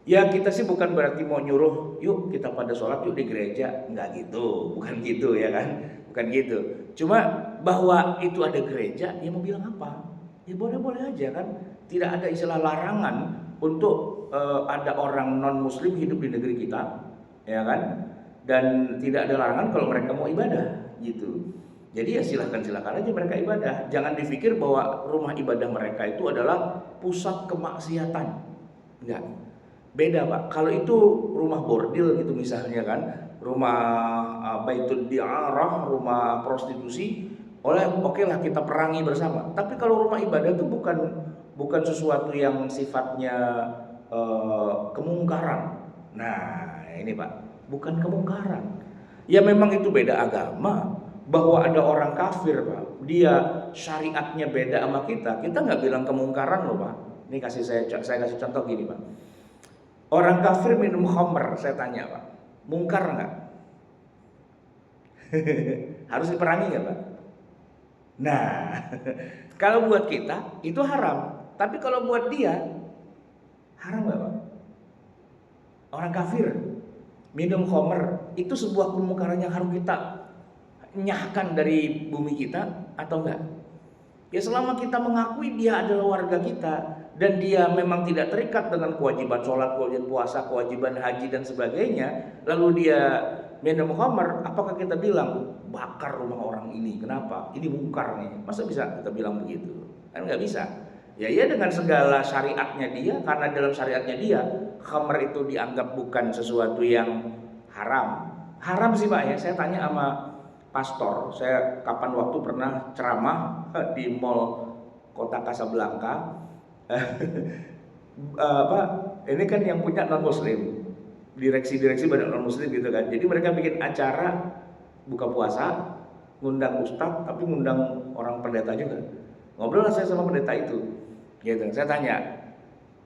Ya kita sih bukan berarti mau nyuruh, yuk kita pada sholat yuk di gereja, nggak gitu, bukan gitu ya kan, bukan gitu. Cuma bahwa itu ada gereja, ya mau bilang apa? Ya boleh-boleh aja kan, tidak ada istilah larangan untuk ada orang non Muslim hidup di negeri kita, ya kan? Dan tidak ada larangan kalau mereka mau ibadah, gitu. Jadi ya silahkan aja mereka ibadah. Jangan dipikir bahwa rumah ibadah mereka itu adalah pusat kemaksiatan, enggak. Beda Pak, kalau itu rumah bordil gitu misalnya kan, rumah baitul di'arah, rumah prostitusi, oke lah kita perangi bersama. Tapi kalau rumah ibadah itu bukan sesuatu yang sifatnya kemungkaran. Nah ini Pak, bukan kemungkaran. Ya memang itu beda agama, bahwa ada orang kafir Pak, dia syariatnya beda sama kita nggak bilang kemungkaran loh Pak. Ini saya kasih contoh gini Pak. Orang kafir minum khamr, saya tanya Pak, mungkar nggak? Harus diperangi nggak Pak? Nah, kalau buat kita itu haram, tapi kalau buat dia haram nggak Pak? Orang kafir minum khamr itu sebuah kemungkaran yang harus kita nyahkan dari bumi kita atau enggak? Ya selama kita mengakui dia adalah warga kita dan dia memang tidak terikat dengan kewajiban sholat, kewajiban puasa, kewajiban haji dan sebagainya, lalu dia minum khamr, apakah kita bilang bakar rumah orang ini? Kenapa? Ini mungkar nih. Masa bisa kita bilang begitu? Kan nggak bisa. Ya dengan segala syariatnya dia, karena dalam syariatnya dia khamr itu dianggap bukan sesuatu yang haram. Haram sih Pak ya. Saya tanya sama pastor, saya kapan waktu pernah ceramah di mall kota Casablanca. Ini kan yang punya non muslim, direksi banyak non muslim gitu kan. Jadi mereka bikin acara buka puasa, ngundang ustadz tapi ngundang orang pendeta juga. Ngobrol lah saya sama pendeta itu, gitu. Saya tanya,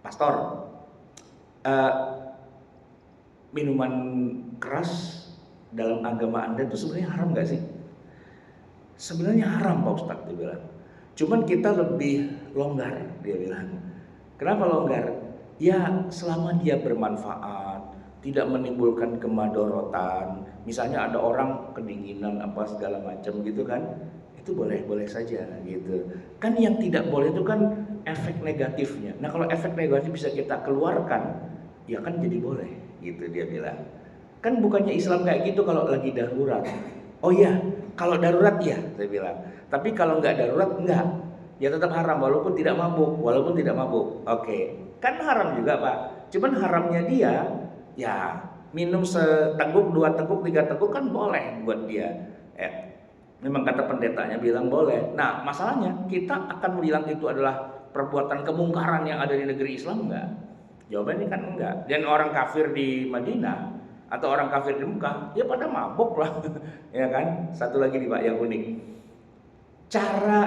pastor, minuman keras dalam agama Anda itu sebenarnya haram nggak sih? Sebenarnya haram Pak Ustadz, dia bilang. Cuman kita lebih longgar, dia bilang. Kenapa longgar? Ya selama dia bermanfaat, tidak menimbulkan kemadorotan. Misalnya ada orang kedinginan apa segala macam gitu kan, itu boleh-boleh saja gitu. Kan yang tidak boleh itu kan efek negatifnya. Nah kalau efek negatif bisa kita keluarkan, ya kan jadi boleh gitu dia bilang. Kan bukannya Islam kayak gitu kalau lagi darurat. Oh iya, kalau darurat ya saya bilang. Tapi kalau nggak darurat enggak. Ya tetap haram walaupun tidak mabuk, Oke. Kan haram juga, Pak. Cuman haramnya dia ya minum seteguk, 2 teguk, 3 teguk kan boleh buat dia. Memang kata pendetanya bilang boleh. Nah, masalahnya kita akan bilang itu adalah perbuatan kemungkaran yang ada di negeri Islam enggak? Jawabannya kan enggak. Dan orang kafir di Madinah atau orang kafir di Mekah, ya pada mabok lah. Ya kan? Satu lagi nih Pak yang unik. Cara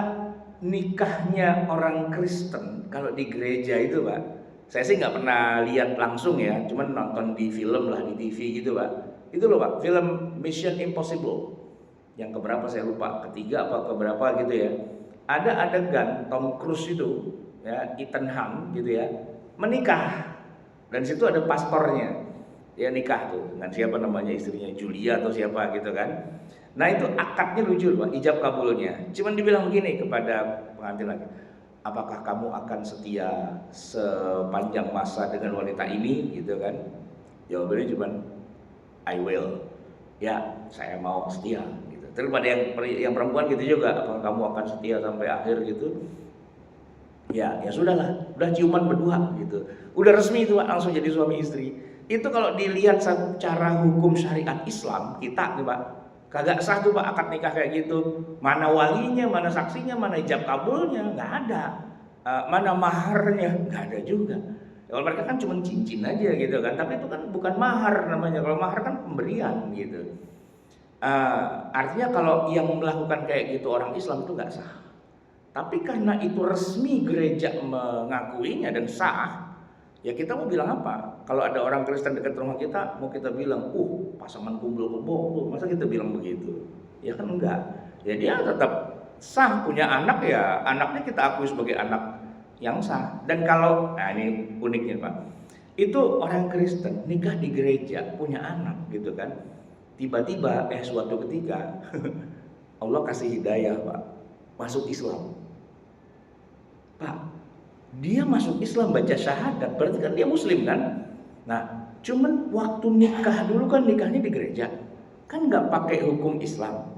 nikahnya orang Kristen kalau di gereja itu Pak, saya sih nggak pernah lihat langsung ya, cuman nonton di film lah, di TV gitu Pak. Itu loh Pak, film Mission Impossible yang keberapa saya lupa, ketiga apa keberapa gitu ya. Ada adegan Tom Cruise itu ya, Ethan Hunt gitu ya, menikah, dan situ ada pastornya. Dia nikah tuh dengan siapa namanya, istrinya Julia atau siapa gitu kan. Nah itu akadnya lucu Pak, ijab kabulnya. Cuman dibilang begini kepada pengantin lagi, apakah kamu akan setia sepanjang masa dengan wanita ini gitu kan? Jawabannya cuman I will. Ya, saya mau setia gitu. Terus pada yang perempuan gitu juga, apakah kamu akan setia sampai akhir gitu? Ya sudahlah, udah ciuman berdua gitu. Udah resmi itu Pak, langsung jadi suami istri. Itu kalau dilihat secara hukum syariat Islam kita nih Pak, kagak sah tuh Pak akad nikah kayak gitu. Mana walinya, mana saksinya, mana ijab kabulnya, nggak ada. Mana maharnya, nggak ada juga. Kalau mereka kan cuma cincin aja gitu kan, tapi itu kan bukan mahar namanya. Kalau mahar kan pemberian gitu. Artinya kalau yang melakukan kayak gitu orang Islam itu nggak sah. Tapi karena itu resmi gereja mengakuinya dan sah, ya kita mau bilang apa? Kalau ada orang Kristen dekat rumah kita, mau kita bilang, pasangan kumpul kebo, masa kita bilang begitu? Ya kan enggak. Ya dia tetap sah punya anak, ya anaknya kita akui sebagai anak yang sah. Dan kalau, nah ini uniknya Pak, itu orang Kristen nikah di gereja punya anak gitu kan, tiba-tiba suatu ketika Allah kasih hidayah Pak, masuk Islam. Pak, dia masuk Islam baca syahadat, berarti kan dia muslim kan? Nah, cuman waktu nikah dulu kan nikahnya di gereja, kan nggak pakai hukum Islam.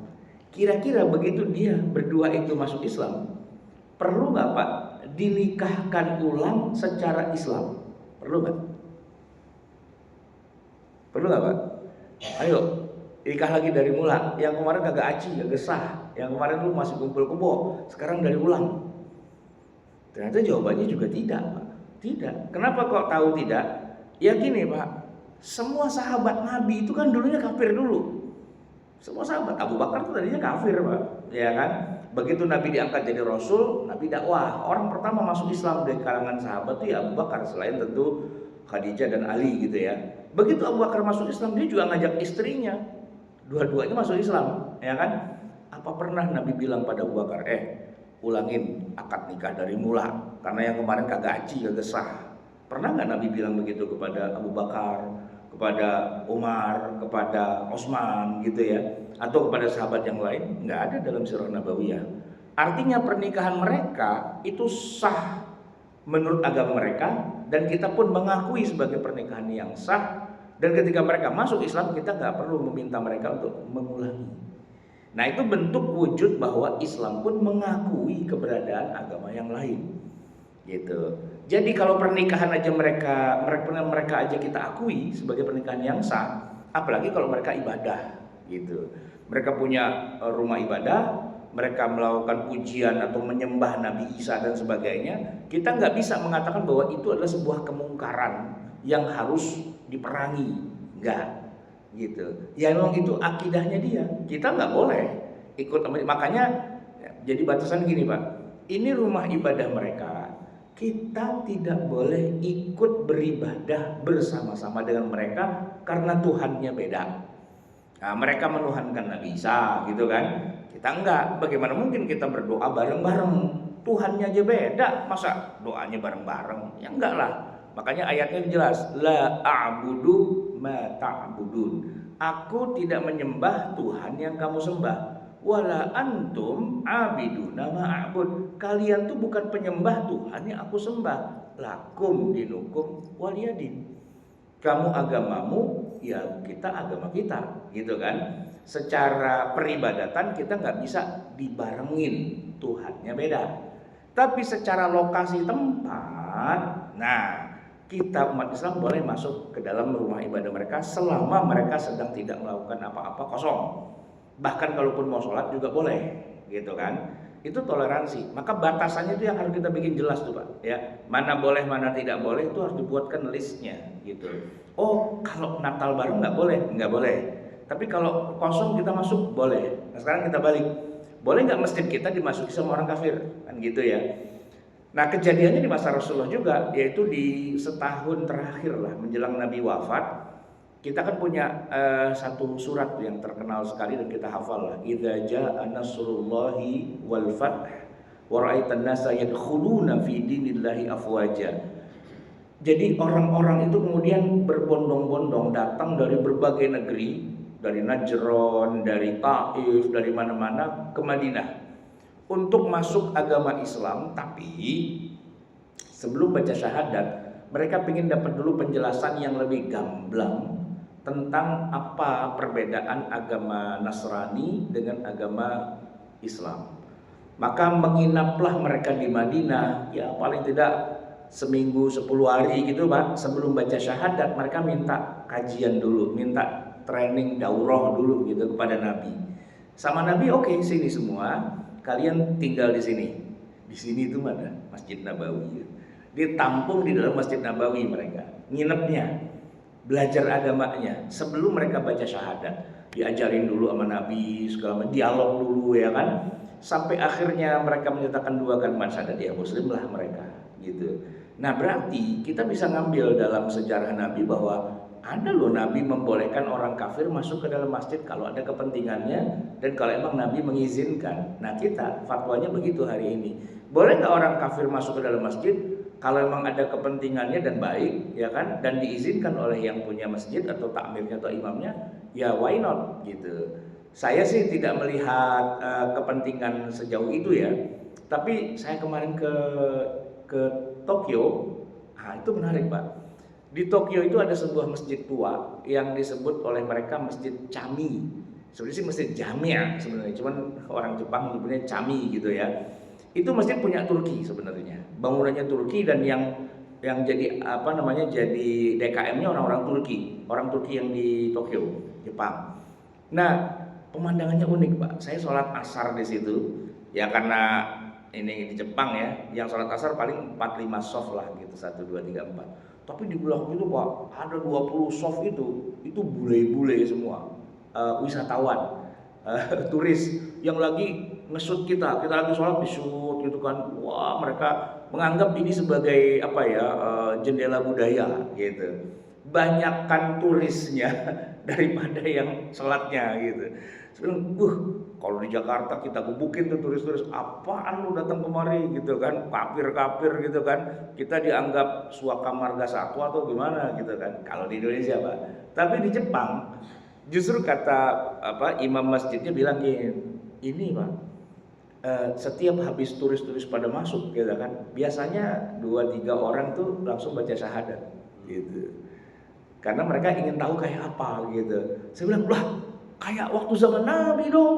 Kira-kira begitu dia berdua itu masuk Islam, perlu nggak Pak dinikahkan ulang secara Islam? Perlu nggak? Perlu nggak Pak? Ayo, nikah lagi dari mula. Yang kemarin kagak aci, kagak sah. Yang kemarin lu masih kumpul kebo, sekarang dari ulang. Ternyata jawabannya juga tidak Pak. Tidak. Kenapa kok tahu tidak? Ya gini Pak, semua sahabat Nabi itu kan dulunya kafir dulu. Semua sahabat, Abu Bakar itu tadinya kafir Pak, ya kan? Begitu Nabi diangkat jadi Rasul, Nabi dakwah. Orang pertama masuk Islam dari kalangan sahabat itu ya Abu Bakar, selain tentu Khadijah dan Ali gitu ya. Begitu Abu Bakar masuk Islam, dia juga ngajak istrinya, dua-duanya masuk Islam, ya kan? Apa pernah Nabi bilang pada Abu Bakar, ulangin akad nikah dari mula, karena yang kemarin kagak aji, kagak sah? Pernah nggak Nabi bilang begitu kepada Abu Bakar, kepada Umar, kepada Utsman gitu ya, atau kepada sahabat yang lain? Nggak ada dalam sirah nabawiyah. Artinya pernikahan mereka itu sah menurut agama mereka, dan kita pun mengakui sebagai pernikahan yang sah. Dan ketika mereka masuk Islam, kita nggak perlu meminta mereka untuk mengulangi. Nah itu bentuk wujud bahwa Islam pun mengakui keberadaan agama yang lain, gitu. Jadi kalau pernikahan aja mereka aja kita akui sebagai pernikahan yang sah, apalagi kalau mereka ibadah, gitu. Mereka punya rumah ibadah, mereka melakukan pujian atau menyembah Nabi Isa dan sebagainya. Kita nggak bisa mengatakan bahwa itu adalah sebuah kemungkaran yang harus diperangi, enggak. Gitu. Ya memang itu akidahnya dia. Kita nggak boleh ikut, makanya jadi batasan gini Pak. Ini rumah ibadah mereka. Kita tidak boleh ikut beribadah bersama-sama dengan mereka karena Tuhannya beda. Nah, mereka menuhankan Nabi Isa gitu kan. Kita enggak. Bagaimana mungkin kita berdoa bareng-bareng? Tuhannya aja beda, masa doanya bareng-bareng? Ya enggak lah. Makanya ayatnya jelas, la a'budu ma ta'budun. Aku tidak menyembah Tuhan yang kamu sembah. Wala antum abiduna ma a'bud. Kalian tuh bukan penyembah Tuhan yang aku sembah. Lakum dinukum waliyadin. Kamu agamamu, ya kita agama kita, gitu kan? Secara peribadatan kita nggak bisa dibarengin, Tuhannya beda. Tapi secara lokasi tempat, nah kita umat Islam boleh masuk ke dalam rumah ibadah mereka selama mereka sedang tidak melakukan apa-apa, kosong. Bahkan kalaupun mau sholat juga boleh, gitu kan? Itu toleransi. Maka batasannya itu yang harus kita bikin jelas tuh Pak, ya. Mana boleh, mana tidak boleh itu harus dibuatkan listnya, gitu. Oh, kalau Natal bareng nggak boleh, nggak boleh. Tapi kalau kosong kita masuk boleh. Nah sekarang kita balik, boleh nggak masjid kita dimasuki sama orang kafir, kan gitu ya. Nah kejadiannya di masa Rasulullah juga, yaitu di setahun terakhir lah menjelang Nabi wafat. Kita kan punya satu surat yang terkenal sekali dan kita hafal lah. Idza jaa nasrullahi wal fath wa ra'aitan nasa yadkhuluna fi dinillahi afwaja. Jadi orang-orang itu kemudian berbondong-bondong datang dari berbagai negeri, dari Najran, dari Taif, dari mana-mana ke Madinah untuk masuk agama Islam. Tapi sebelum baca syahadat, mereka ingin dapat dulu penjelasan yang lebih gamblang tentang apa perbedaan agama Nasrani dengan agama Islam. Maka menginaplah mereka di Madinah, ya paling tidak seminggu 10 hari gitu Pak. Sebelum baca syahadat mereka minta kajian dulu, minta training daurah dulu gitu kepada Nabi. Sama Nabi, oke, sini semua, kalian tinggal di sini. Di sini itu mana? Masjid Nabawi. Ditampung di dalam Masjid Nabawi mereka, nginepnya. Belajar agamanya sebelum mereka baca syahadat, diajarin dulu sama Nabi segala macam, dialog dulu ya kan, sampai akhirnya mereka menyatakan dua kalimat syahadat, ya muslim lah mereka gitu. Nah berarti kita bisa ngambil dalam sejarah Nabi bahwa ada loh Nabi membolehkan orang kafir masuk ke dalam masjid kalau ada kepentingannya dan kalau emang Nabi mengizinkan. Nah kita fatwanya begitu hari ini, boleh nggak orang kafir masuk ke dalam masjid kalau memang ada kepentingannya dan baik, ya kan, dan diizinkan oleh yang punya masjid atau takmirnya atau imamnya, ya why not gitu. Saya sih tidak melihat kepentingan sejauh itu ya. Tapi saya kemarin ke Tokyo, itu menarik Pak. Di Tokyo itu ada sebuah masjid tua yang disebut oleh mereka Masjid Chami. Sebenarnya sih masjid Jamia sebenarnya, cuman orang Jepang nyebutnya Chami gitu ya. Itu masjid punya Turki sebenarnya, bangunannya Turki dan yang jadi apa namanya, jadi DKM-nya orang orang Turki yang di Tokyo, Jepang. Nah pemandangannya unik Pak. Saya sholat asar di situ, ya karena ini di Jepang ya, yang sholat asar paling 4-5 soft lah gitu, 1, 2, 3, 4. Tapi di belakang itu Pak ada 20 soft itu bule-bule semua, wisatawan, turis yang lagi nge-shoot kita lagi sholat di-shoot gitu kan. Wah mereka menganggap ini sebagai apa ya, jendela budaya gitu. Banyakkan turisnya daripada yang sholatnya gitu. Sekarang, kalau di Jakarta kita gebukin tuh turis-turis, apaan lu datang kemari gitu kan, kafir gitu kan. Kita dianggap suaka marga satwa atau gimana gitu kan kalau di Indonesia Pak. Tapi di Jepang justru kata imam masjidnya bilang gini, ini Pak, setiap habis turis-turis pada masuk gitu kan, biasanya 2-3 orang tuh langsung baca syahadat gitu. Karena mereka ingin tahu kayak apa gitu. Saya bilang, lah kayak waktu zaman Nabi dong.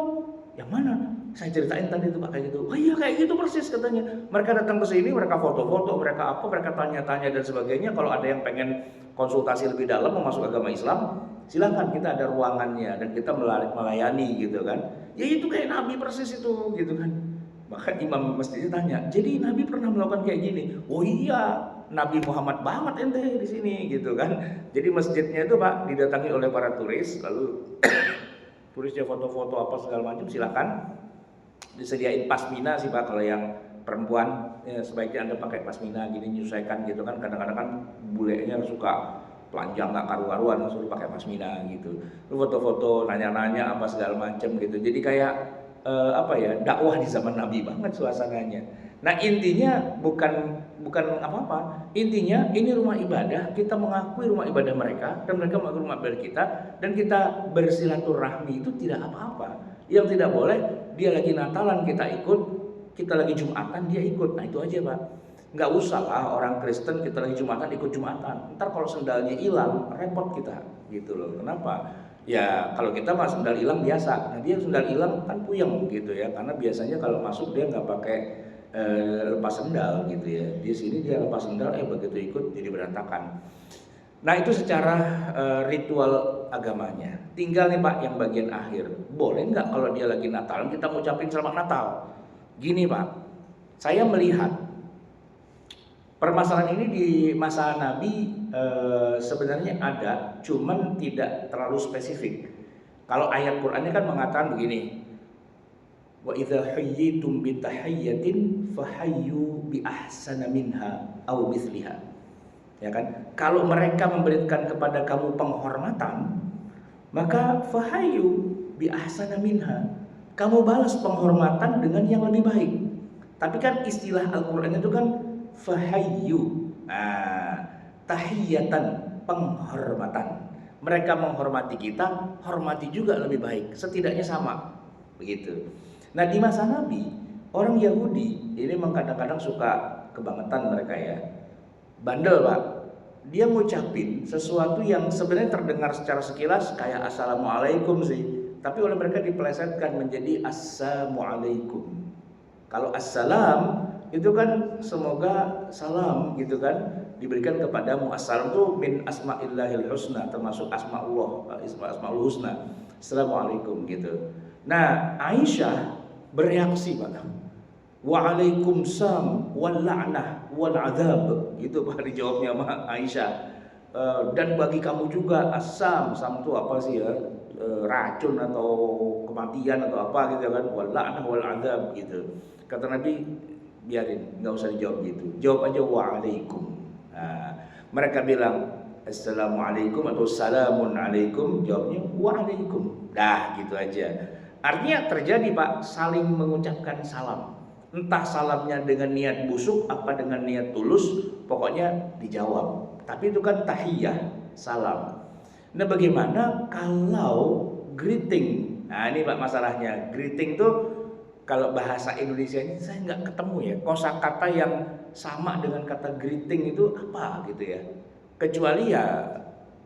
Yang mana? Saya ceritain tadi itu Pak kayak gitu. Oh iya kayak gitu persis katanya. Mereka datang ke sini, mereka foto-foto, mereka tanya-tanya dan sebagainya. Kalau ada yang pengen konsultasi lebih dalam mau masuk agama Islam, silakan, kita ada ruangannya dan kita melayani gitu kan. Ya itu kayak Nabi persis itu gitu kan. Maka imam masjidnya tanya, jadi Nabi pernah melakukan kayak gini? Oh iya, Nabi Muhammad banget ente di sini gitu kan. Jadi masjidnya itu Pak didatangi oleh para turis, lalu turisnya foto-foto apa segala macam, silakan. Disediain pasmina sih Pak kalau yang perempuan, ya, sebaiknya Anda pakai pasmina gini, menyesuaikan gitu kan. Kadang-kadang kan bulenya suka telanjang nggak karu-karuan, suruh pakai pasmina gitu. Lalu foto-foto, nanya-nanya apa segala macam gitu. Jadi kayak dakwah di zaman Nabi banget suasananya. Nah intinya bukan apa-apa. Intinya ini rumah ibadah, kita mengakui rumah ibadah mereka dan mereka mengakui rumah ibadah kita, dan kita bersilaturahmi itu tidak apa-apa. Yang tidak boleh dia lagi Natalan kita ikut, kita lagi Jumatan dia ikut. Nah itu aja Pak. Nggak usah lah orang Kristen kita lagi Jumatan ikut Jumatan. Ntar kalau sendalnya hilang repot kita gitu loh. Kenapa? Ya kalau kita mah sendal hilang biasa. Nah dia sendal hilang kan puyeng gitu ya. Karena biasanya kalau masuk dia nggak pakai lepas sendal gitu ya. Di sini dia lepas sendal, begitu ikut jadi berantakan. Nah itu secara ritual agamanya. Tinggal nih Pak yang bagian akhir. Boleh nggak kalau dia lagi Natal kita ngucapin selamat Natal? Gini Pak, saya melihat permasalahan ini di masa Nabi sebenarnya ada, cuman tidak terlalu spesifik. Kalau ayat Qur'annya kan mengatakan begini, wa idza hayyitum bi tahiyyatin fahayyu bi ahsana minha aw mithliha. Ya kan? Kalau mereka memberikan kepada kamu penghormatan, maka fahayyu bi ahsana minha. Kamu balas penghormatan dengan yang lebih baik. Tapi kan istilah Al-Qur'an itu kan fahayyu. Nah, tahiyatan, penghormatan. Mereka menghormati kita, hormati juga lebih baik. Setidaknya sama. Begitu. Nah di masa Nabi, orang Yahudi ini memang kadang-kadang suka kebangetan mereka ya. Bandel Pak. Dia ngucapin sesuatu yang sebenarnya terdengar secara sekilas kayak assalamualaikum sih, tapi oleh mereka dipelesetkan menjadi assalamualaikum. Kalau assalam itu kan semoga salam gitu kan diberikan kepadamu. Assalam itu min asma'illahil husna, termasuk asma'ullah, asma'ul husna. Assalamualaikum gitu. Nah Aisyah bereaksi Pak, waalaikumsalam wal la'nah wal azab, gitu Pak dijawabnya sama Aisyah. Dan bagi kamu juga asam, sam itu apa sih ya, racun atau kematian atau apa gitu kan, wal la'nah wal azab gitu. Kata Nabi, biarin, nggak usah dijawab gitu, jawab aja waalaikum. Nah, mereka bilang assalamualaikum atau salamun alaikum, jawabnya waalaikum, dah gitu aja. Artinya terjadi Pak, saling mengucapkan salam. Entah salamnya dengan niat busuk apa dengan niat tulus, pokoknya dijawab. Tapi itu kan tahiyah, salam. Nah bagaimana kalau greeting? Nah ini Pak masalahnya. Greeting tuh kalau bahasa Indonesia ini saya nggak ketemu ya. Kosakata yang sama dengan kata greeting itu apa gitu ya. Kecuali ya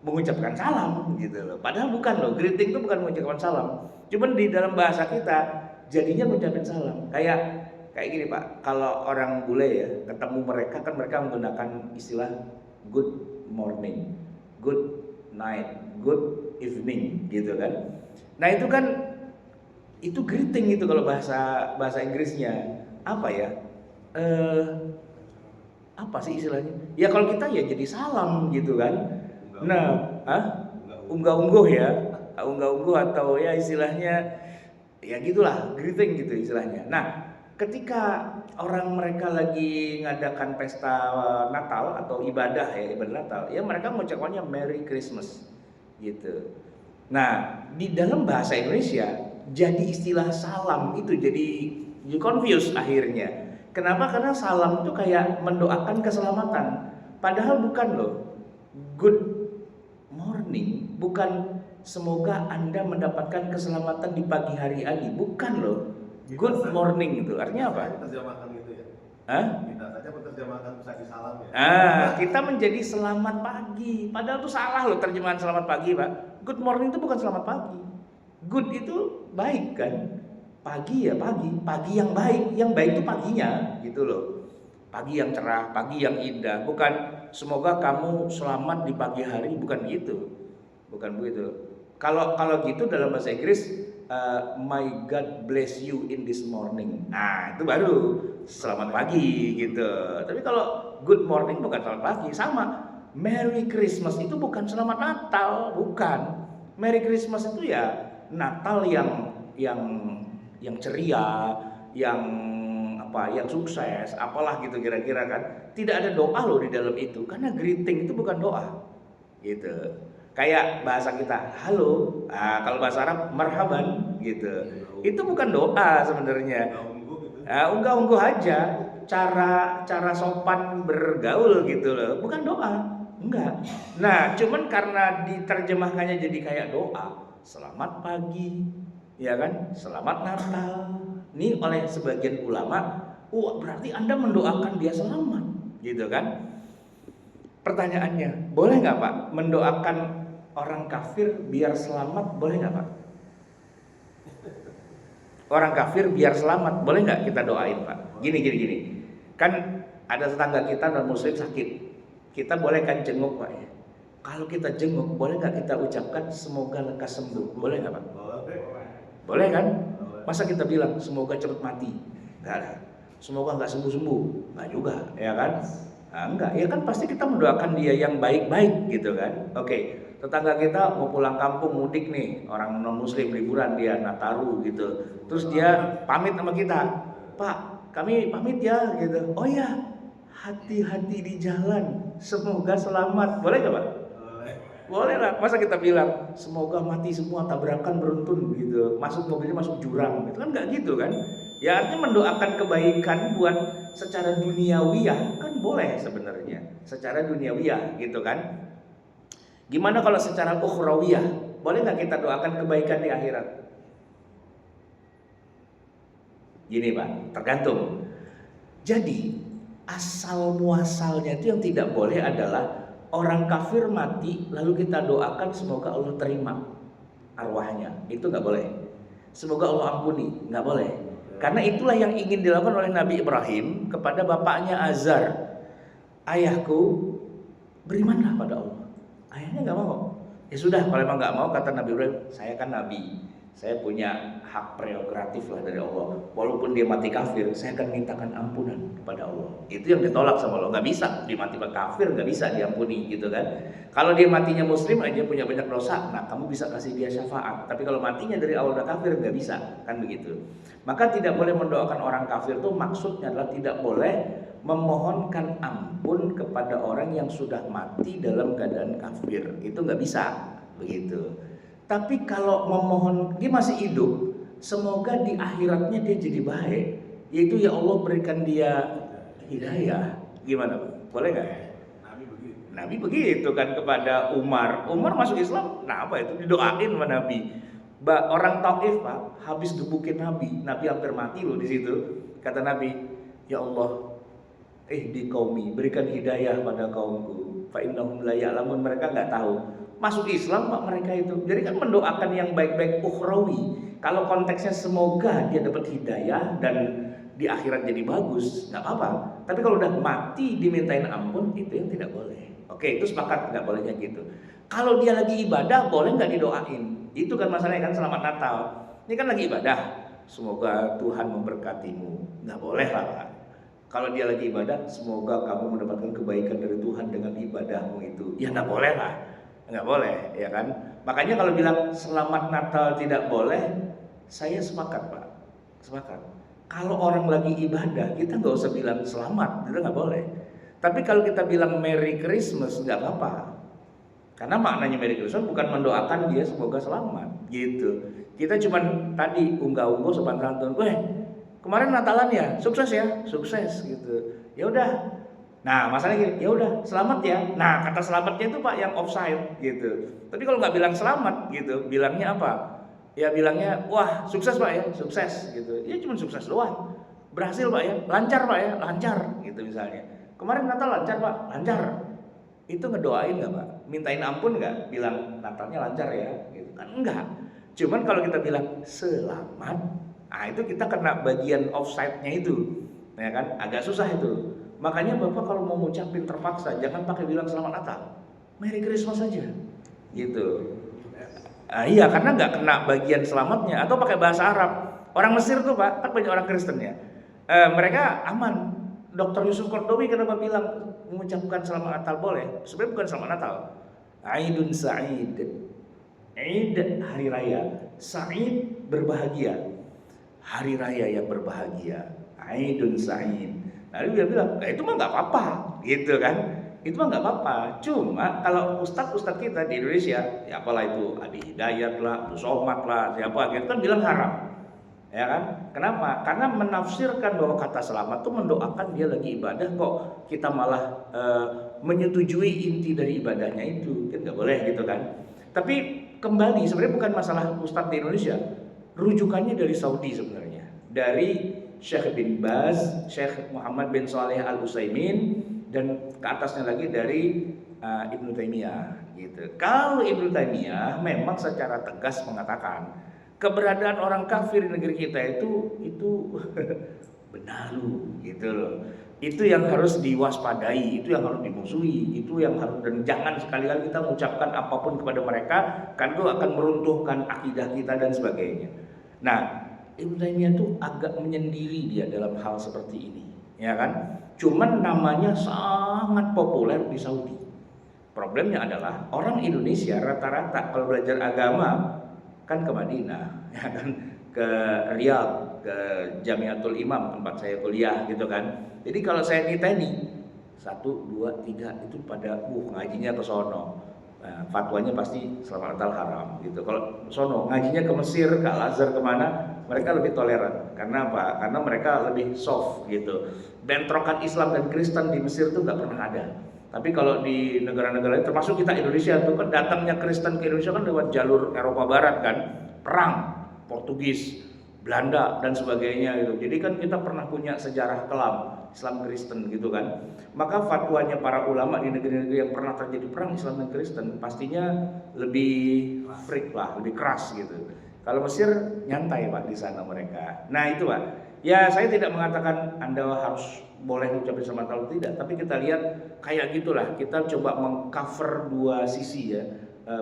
mengucapkan salam gitu loh. Padahal bukan loh, greeting itu bukan mengucapkan salam. Cuman di dalam bahasa kita jadinya mengucapkan salam. Kayak gini Pak, kalau orang bule ya ketemu mereka kan mereka menggunakan istilah good morning, good night, good evening gitu kan. Nah itu kan itu greeting itu kalau bahasa Inggrisnya apa ya? Apa sih istilahnya? Ya kalau kita ya jadi salam gitu kan. Nah, unggah-ungguh ya, unggah-ungguh atau ya istilahnya ya gitulah, greeting gitu istilahnya. Nah, ketika orang mereka lagi ngadakan pesta Natal atau ibadah Natal, ya mereka mengucapkannya Merry Christmas gitu. Nah, di dalam bahasa Indonesia jadi istilah salam itu jadi confuse akhirnya. Kenapa? Karena salam itu kayak mendoakan keselamatan. Padahal bukan loh. Good morning bukan semoga Anda mendapatkan keselamatan di pagi hari ini, bukan loh. Good morning itu artinya apa? Terjemahkan gitu ya. Kita saja menerjemahkan bisa salam ya. Kita menjadi selamat pagi. Padahal itu salah loh terjemahan selamat pagi, Pak. Good morning itu bukan selamat pagi. Good itu baik kan? Pagi ya pagi yang baik itu paginya gitu loh. Pagi yang cerah, pagi yang indah, bukan semoga kamu selamat di pagi hari, bukan gitu. Bukan begitu. Kalau gitu dalam bahasa Inggris my God bless you in this morning. Nah, itu baru selamat pagi gitu. Tapi kalau good morning bukan selamat pagi, sama. Merry Christmas itu bukan selamat Natal, bukan. Merry Christmas itu ya Natal yang ceria, yang sukses, apalah gitu kira-kira kan. Tidak ada doa loh di dalam itu, karena greeting itu bukan doa. Gitu. Kayak bahasa kita, halo. Kalau bahasa Arab marhaban gitu. Itu bukan doa sebenarnya. Unggah-ungguh aja. cara sopan bergaul gitu loh, bukan doa. Enggak. Nah, cuman karena diterjemahkannya jadi kayak doa, selamat pagi, ya kan? Selamat Natal. Ini oleh sebagian ulama, berarti Anda mendoakan dia selamat, gitu kan? Pertanyaannya, boleh nggak Pak mendoakan orang kafir biar selamat? Boleh nggak Pak? Orang kafir biar selamat, boleh nggak kita doain Pak? Gini. Kan ada tetangga kita non muslim sakit, kita boleh kan jenguk Pak ya? Kalau kita jenguk, boleh nggak kita ucapkan semoga lekas sembuh? Boleh nggak Pak? Boleh kan? Masa kita bilang semoga cepat mati? Nggak ada. Semoga nggak sembuh-sembuh? Nggak juga, ya kan? Nah, enggak, ya kan pasti kita mendoakan dia yang baik-baik gitu kan. Oke, tetangga kita mau pulang kampung mudik nih, orang non muslim liburan dia Nataru gitu. Terus dia pamit sama kita, Pak kami pamit ya gitu. Oh ya, hati-hati di jalan, semoga selamat. Boleh gak Pak? Boleh lah, masa kita bilang semoga mati semua tabrakan beruntun gitu, masuk mobilnya masuk jurang, itu kan nggak gitu kan? Ya artinya mendoakan kebaikan buat secara duniawiyah kan boleh sebenarnya, secara duniawiyah gitu kan? Gimana kalau secara ukhrawiyah? Boleh nggak kita doakan kebaikan di akhirat? Gini Pak, tergantung. Jadi asal muasalnya itu yang tidak boleh adalah orang kafir mati lalu kita doakan semoga Allah terima arwahnya, itu nggak boleh. Semoga Allah ampuni, nggak boleh. Karena itulah yang ingin dilakukan oleh Nabi Ibrahim kepada bapaknya Azar. Ayahku, berimanlah pada Allah. Ayahnya nggak mau. Ya sudah, kalau memang nggak mau, kata Nabi Ibrahim, saya kan Nabi, saya punya hak prerogatif lah dari Allah. Walaupun dia mati kafir, saya akan mintakan ampunan kepada Allah. Itu yang ditolak sama Allah. Nggak bisa, dia mati kafir nggak bisa diampuni gitu kan. Kalau dia matinya muslim aja punya banyak dosa, nah kamu bisa kasih dia syafaat. Tapi kalau matinya dari awal udah kafir nggak bisa, kan begitu. Maka tidak boleh mendoakan orang kafir itu maksudnya adalah tidak boleh memohonkan ampun kepada orang yang sudah mati dalam keadaan kafir. Itu nggak bisa begitu. Tapi kalau memohon dia masih hidup, semoga di akhiratnya dia jadi baik, yaitu ya Allah berikan dia hidayah. Gimana Pak? Boleh nggak? Nabi begitu kan kepada Umar. Umar masuk Islam, nah apa itu didoain sama Nabi. Orang Taif Pak, habis gebukin Nabi hampir mati loh di situ. Kata Nabi, ya Allah, di qaumi berikan hidayah pada kaumku. Fa innahum la ya'lamun, mereka nggak tahu. Masuk Islam Pak mereka itu. Jadi kan mendoakan yang baik-baik ukhrawi. Kalau konteksnya semoga dia dapat hidayah dan di akhirat jadi bagus, nggak apa-apa. Tapi kalau udah mati dimintain ampun, itu yang tidak boleh. Oke, itu sepakat nggak bolehnya gitu. Kalau dia lagi ibadah, boleh nggak didoain? Itu kan masalahnya kan selamat Natal. Ini kan lagi ibadah. Semoga Tuhan memberkatimu. Nggak boleh lah Pak. Kalau dia lagi ibadah, semoga kamu mendapatkan kebaikan dari Tuhan dengan ibadahmu itu. Ya nggak boleh lah. Nggak boleh, ya kan? Makanya kalau bilang selamat Natal tidak boleh, saya sepakat Pak. Sepakat. Kalau orang lagi ibadah, kita nggak usah bilang selamat, itu nggak boleh. Tapi kalau kita bilang Merry Christmas, nggak apa-apa. Karena maknanya Merry Christmas bukan mendoakan dia semoga selamat, gitu. Kita cuman tadi unggah-ungguh sopan santun, kemarin Natalan ya, sukses ya, sukses gitu. Ya udah. Nah masalahnya gini, ya udah selamat ya. Nah kata selamatnya itu Pak yang offside gitu. Tapi kalau nggak bilang selamat gitu, bilangnya apa? Ya bilangnya wah sukses Pak ya, sukses gitu. Ya cuma sukses doang. Berhasil Pak ya, lancar Pak ya, lancar gitu misalnya. Kemarin Natal lancar Pak, lancar. Itu ngedoain nggak Pak? Mintain ampun nggak? Bilang Natalnya lancar ya, gitu kan? Enggak. Cuman kalau kita bilang selamat, nah itu kita kena bagian offside-nya itu, ya kan? Agak susah itu. Makanya Bapak kalau mau ngucapin terpaksa, jangan pakai bilang selamat Natal, Merry Christmas aja, gitu. Iya, karena nggak kena bagian selamatnya. Atau pakai bahasa Arab. Orang Mesir tuh Pak, kan banyak orang Kristen ya. Mereka aman. Dr. Yusuf Qaradawi kenapa bilang mengucapkan selamat Natal boleh? Sebenarnya bukan selamat Natal. Aidun Sa'id. Aid hari raya. Sa'id berbahagia. Hari raya yang berbahagia. Aidun Sa'id. Lalu dia bilang, itu mah nggak apa-apa, gitu kan? Itu mah nggak apa-apa. Cuma kalau ustadz kita di Indonesia, ya apalah itu Adi Hidayat lah, Abdul Somad lah, siapa gitu kan bilang haram. ya kan? Kenapa? Karena menafsirkan bahwa kata selamat itu mendoakan dia lagi ibadah, kok kita malah menyetujui inti dari ibadahnya itu, kan nggak boleh gitu kan? Tapi kembali sebenarnya bukan masalah Ustadz di Indonesia, rujukannya dari Saudi sebenarnya, dari Syekh bin Baz, Syekh Muhammad bin Shalih Al Utsaimin, dan ke atasnya lagi dari Ibnu Taimiyah gitu. Kalau Ibnu Taimiyah memang secara tegas mengatakan keberadaan orang kafir di negeri kita itu benalu gitu loh. Itu yang harus diwaspadai, itu yang harus dimusuhi, itu yang harus, dan jangan sekali-kali kita mengucapkan apapun kepada mereka karena itu akan meruntuhkan akidah kita dan sebagainya. Nah, Ibnu Taimiyah itu agak menyendiri dia dalam hal seperti ini, ya kan? Cuman namanya sangat populer di Saudi. Problemnya adalah orang Indonesia rata-rata kalau belajar agama kan ke Madinah, ya kan, ke Riyadh, ke Jamiatul Imam tempat saya kuliah gitu kan. Jadi kalau saya niteni 1, 2, 3 itu pada ngajinya ke sono. Nah, fatwanya pasti selamat Natal haram gitu. Kalau sono ngajinya ke Mesir, ke Al-Azhar, kemana, mereka lebih toleran. Karena apa? Karena mereka lebih soft gitu. Bentrokan Islam dan Kristen di Mesir tuh nggak pernah ada. Tapi kalau di negara-negara lain, termasuk kita Indonesia tuh kan datangnya Kristen ke Indonesia kan lewat jalur Eropa Barat kan, perang Portugis, Belanda dan sebagainya gitu. Jadi kan kita pernah punya sejarah kelam Islam Kristen gitu kan. Maka fatwanya para ulama di negeri-negeri yang pernah terjadi perang Islam dan Kristen pastinya lebih freak lah, lebih keras gitu. Kalau Mesir nyantai Pak di sana mereka. Nah itu Pak. Ya saya tidak mengatakan Anda harus boleh ucapin selamat Natal tidak, tapi kita lihat kayak gitulah. Kita coba mengcover dua sisi ya.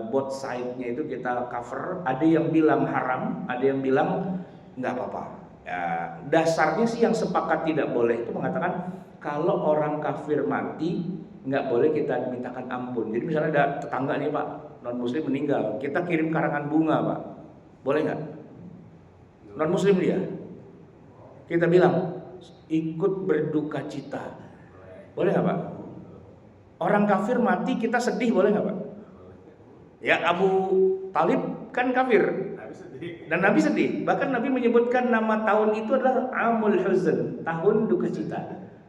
Both side-nya itu kita cover. Ada yang bilang haram, ada yang bilang nggak apa-apa. Ya, dasarnya sih yang sepakat tidak boleh itu mengatakan kalau orang kafir mati nggak boleh kita mintakan ampun. Jadi misalnya ada tetangga nih Pak non muslim meninggal, kita kirim karangan bunga Pak, boleh nggak? Non muslim dia, kita bilang ikut berduka cita, boleh nggak Pak? Orang kafir mati kita sedih, boleh nggak Pak? Ya Abu Talib kan kafir. Dan Nabi sedih. Bahkan Nabi menyebutkan nama tahun itu adalah Amul Huzn, tahun duka cita.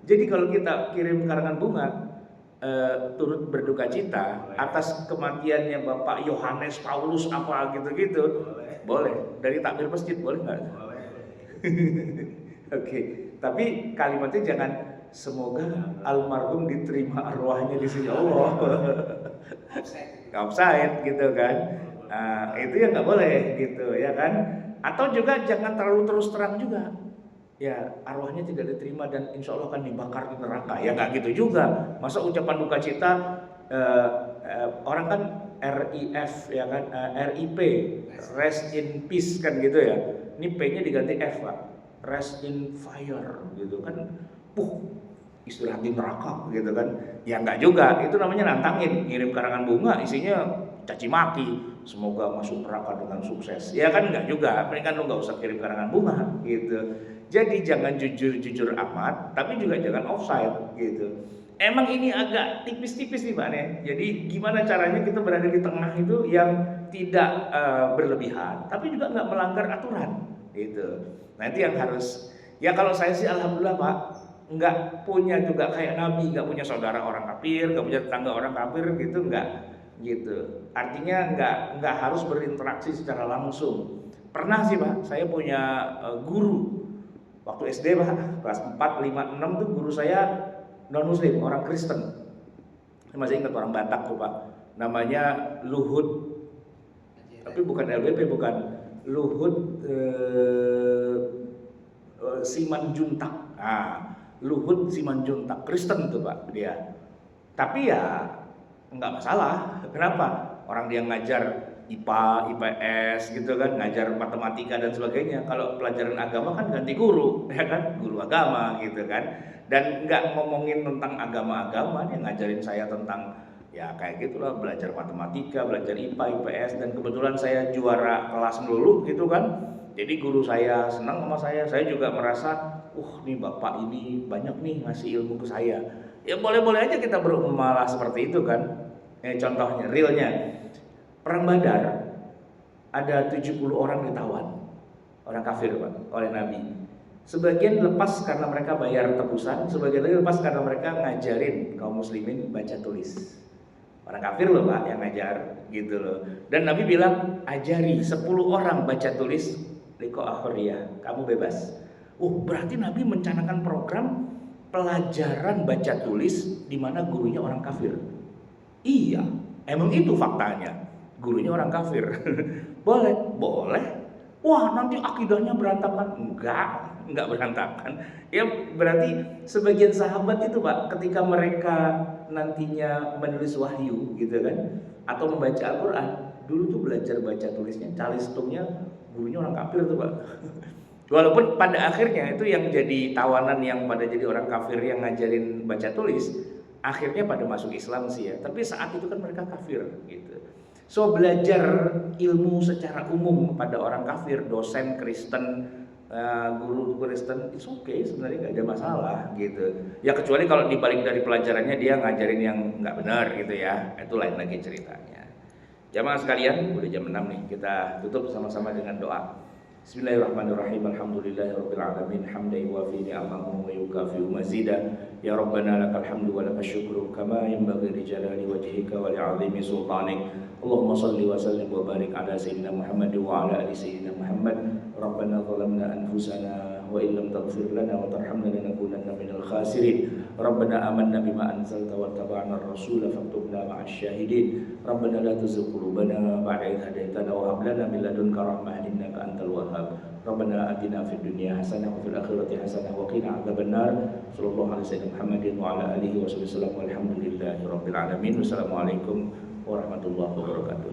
Jadi kalau kita kirim karangan bunga turut berduka cita atas kematiannya Bapak Yohanes Paulus apa gitu-gitu, boleh. Dari takbir masjid boleh nggak? Oke. Tapi kalimatnya jangan semoga almarhum diterima arwahnya di sisi Allah. Offside gitu kan. Nah, itu ya nggak boleh gitu ya kan. Atau juga jangan terlalu terus terang juga. Ya arwahnya tidak diterima dan insya Allah akan dibakar di neraka. Ya nggak gitu juga. Masa ucapan duka cita orang kan RIF ya kan, RIP, rest in peace kan gitu ya. Ini P-nya diganti F Pak, rest in fire gitu kan. Istirahat di neraka gitu kan. Ya nggak juga. Itu namanya nantangin. Ngirim karangan bunga isinya caci maki, semoga masuk neraka dengan sukses. Ya kan enggak juga, mendingan lu enggak usah kirim karangan bunga gitu. Jadi jangan jujur-jujur amat, tapi juga jangan offside gitu. Emang ini agak tipis-tipis nih Pak nih. Jadi gimana caranya kita berada di tengah itu yang tidak berlebihan, tapi juga enggak melanggar aturan gitu. Nah itu yang harus. Ya kalau saya sih alhamdulillah Pak, enggak punya juga kayak Nabi, enggak punya saudara orang kafir, enggak punya tetangga orang kafir gitu, enggak gitu. Artinya nggak harus berinteraksi secara langsung. Pernah sih Pak, saya punya guru waktu SD Pak, kelas 4, 5, 6 tuh guru saya non muslim, orang Kristen. Saya masih ingat orang Batak tuh Pak, namanya Luhut, tapi bukan LBP, bukan Luhut Simanjuntak. Nah, Luhut Simanjuntak, Kristen tuh Pak dia. Tapi ya enggak masalah. Kenapa? Orang dia ngajar IPA, IPS gitu kan, ngajar matematika dan sebagainya. Kalau pelajaran agama kan ganti guru, ya kan? Guru agama gitu kan. Dan enggak ngomongin tentang agama-agama, dia ngajarin saya tentang ya kayak gitulah, belajar matematika, belajar IPA, IPS, dan kebetulan saya juara kelas melulu gitu kan. Jadi guru saya senang sama saya juga merasa, nih bapak ini banyak nih ngasih ilmu ke saya. Ya boleh-boleh aja kita bermuamalah seperti itu kan. Contohnya, realnya perang Badar ada 70 orang ditawan. orang kafir Pak, oleh Nabi. Sebagian lepas karena mereka bayar tebusan, sebagian lagi lepas karena mereka ngajarin kaum muslimin baca tulis. Orang kafir loh Pak yang ngajar gitu loh. Dan Nabi bilang ajari 10 orang baca tulis, liko akhiriyah, kamu bebas. Berarti Nabi mencanangkan program pelajaran baca tulis di mana gurunya orang kafir. Iya, emang itu faktanya. Gurunya orang kafir. Boleh. Wah, nanti akidahnya berantakan. Enggak berantakan. Ya berarti sebagian sahabat itu Pak, ketika mereka nantinya menulis wahyu gitu kan, atau membaca Al-Quran, dulu tuh belajar baca tulisnya, calistumnya gurunya orang kafir tuh Pak. Walaupun pada akhirnya itu yang jadi tawanan yang pada jadi orang kafir yang ngajarin baca tulis, akhirnya pada masuk Islam sih ya. Tapi saat itu kan mereka kafir gitu. So belajar ilmu secara umum pada orang kafir, dosen Kristen, guru Kristen, it's okay sebenarnya nggak ada masalah gitu. Ya kecuali kalau dibalik dari pelajarannya dia ngajarin yang nggak benar gitu ya, itu lain lagi ceritanya. Jamaah sekalian, udah jam 6 nih, kita tutup sama-sama dengan doa. Bismillahirrahmanirrahim. Alhamdulillahirabbil alamin hamdan yuwafi ni'amahu wa yukafi'u mazida. Ya Rabbana lakal hamdu wa lakal syukru kama yanbaghi li jalali wajhika wa li'azimi sultanik. Allahumma salli wa sallim wa barik ala sayyidina Muhammad wa ala ali sayyidina Muhammad. Rabbana zalamna anfusana wa illam taghfir lana wa tarhamna lanakunanna minal khasirin. Rabbana amanna bima anzalta wa taba'na ar-rasula faktubna ma'asy syahidin. Rabbana la tuzigh qulubana ba'da idh hadaytana wa hab lana min ladunka rahmah innaka antal wahhab. Rabbana atina fid dunya hasanah wa fil akhirati hasanah wa qina adzabannar. Sallallahu alaihi wasallam Muhammadin wa ala alihi wasallam walhamdulillahi rabbil alamin. Wassalamualaikum warahmatullahi wabarakatuh.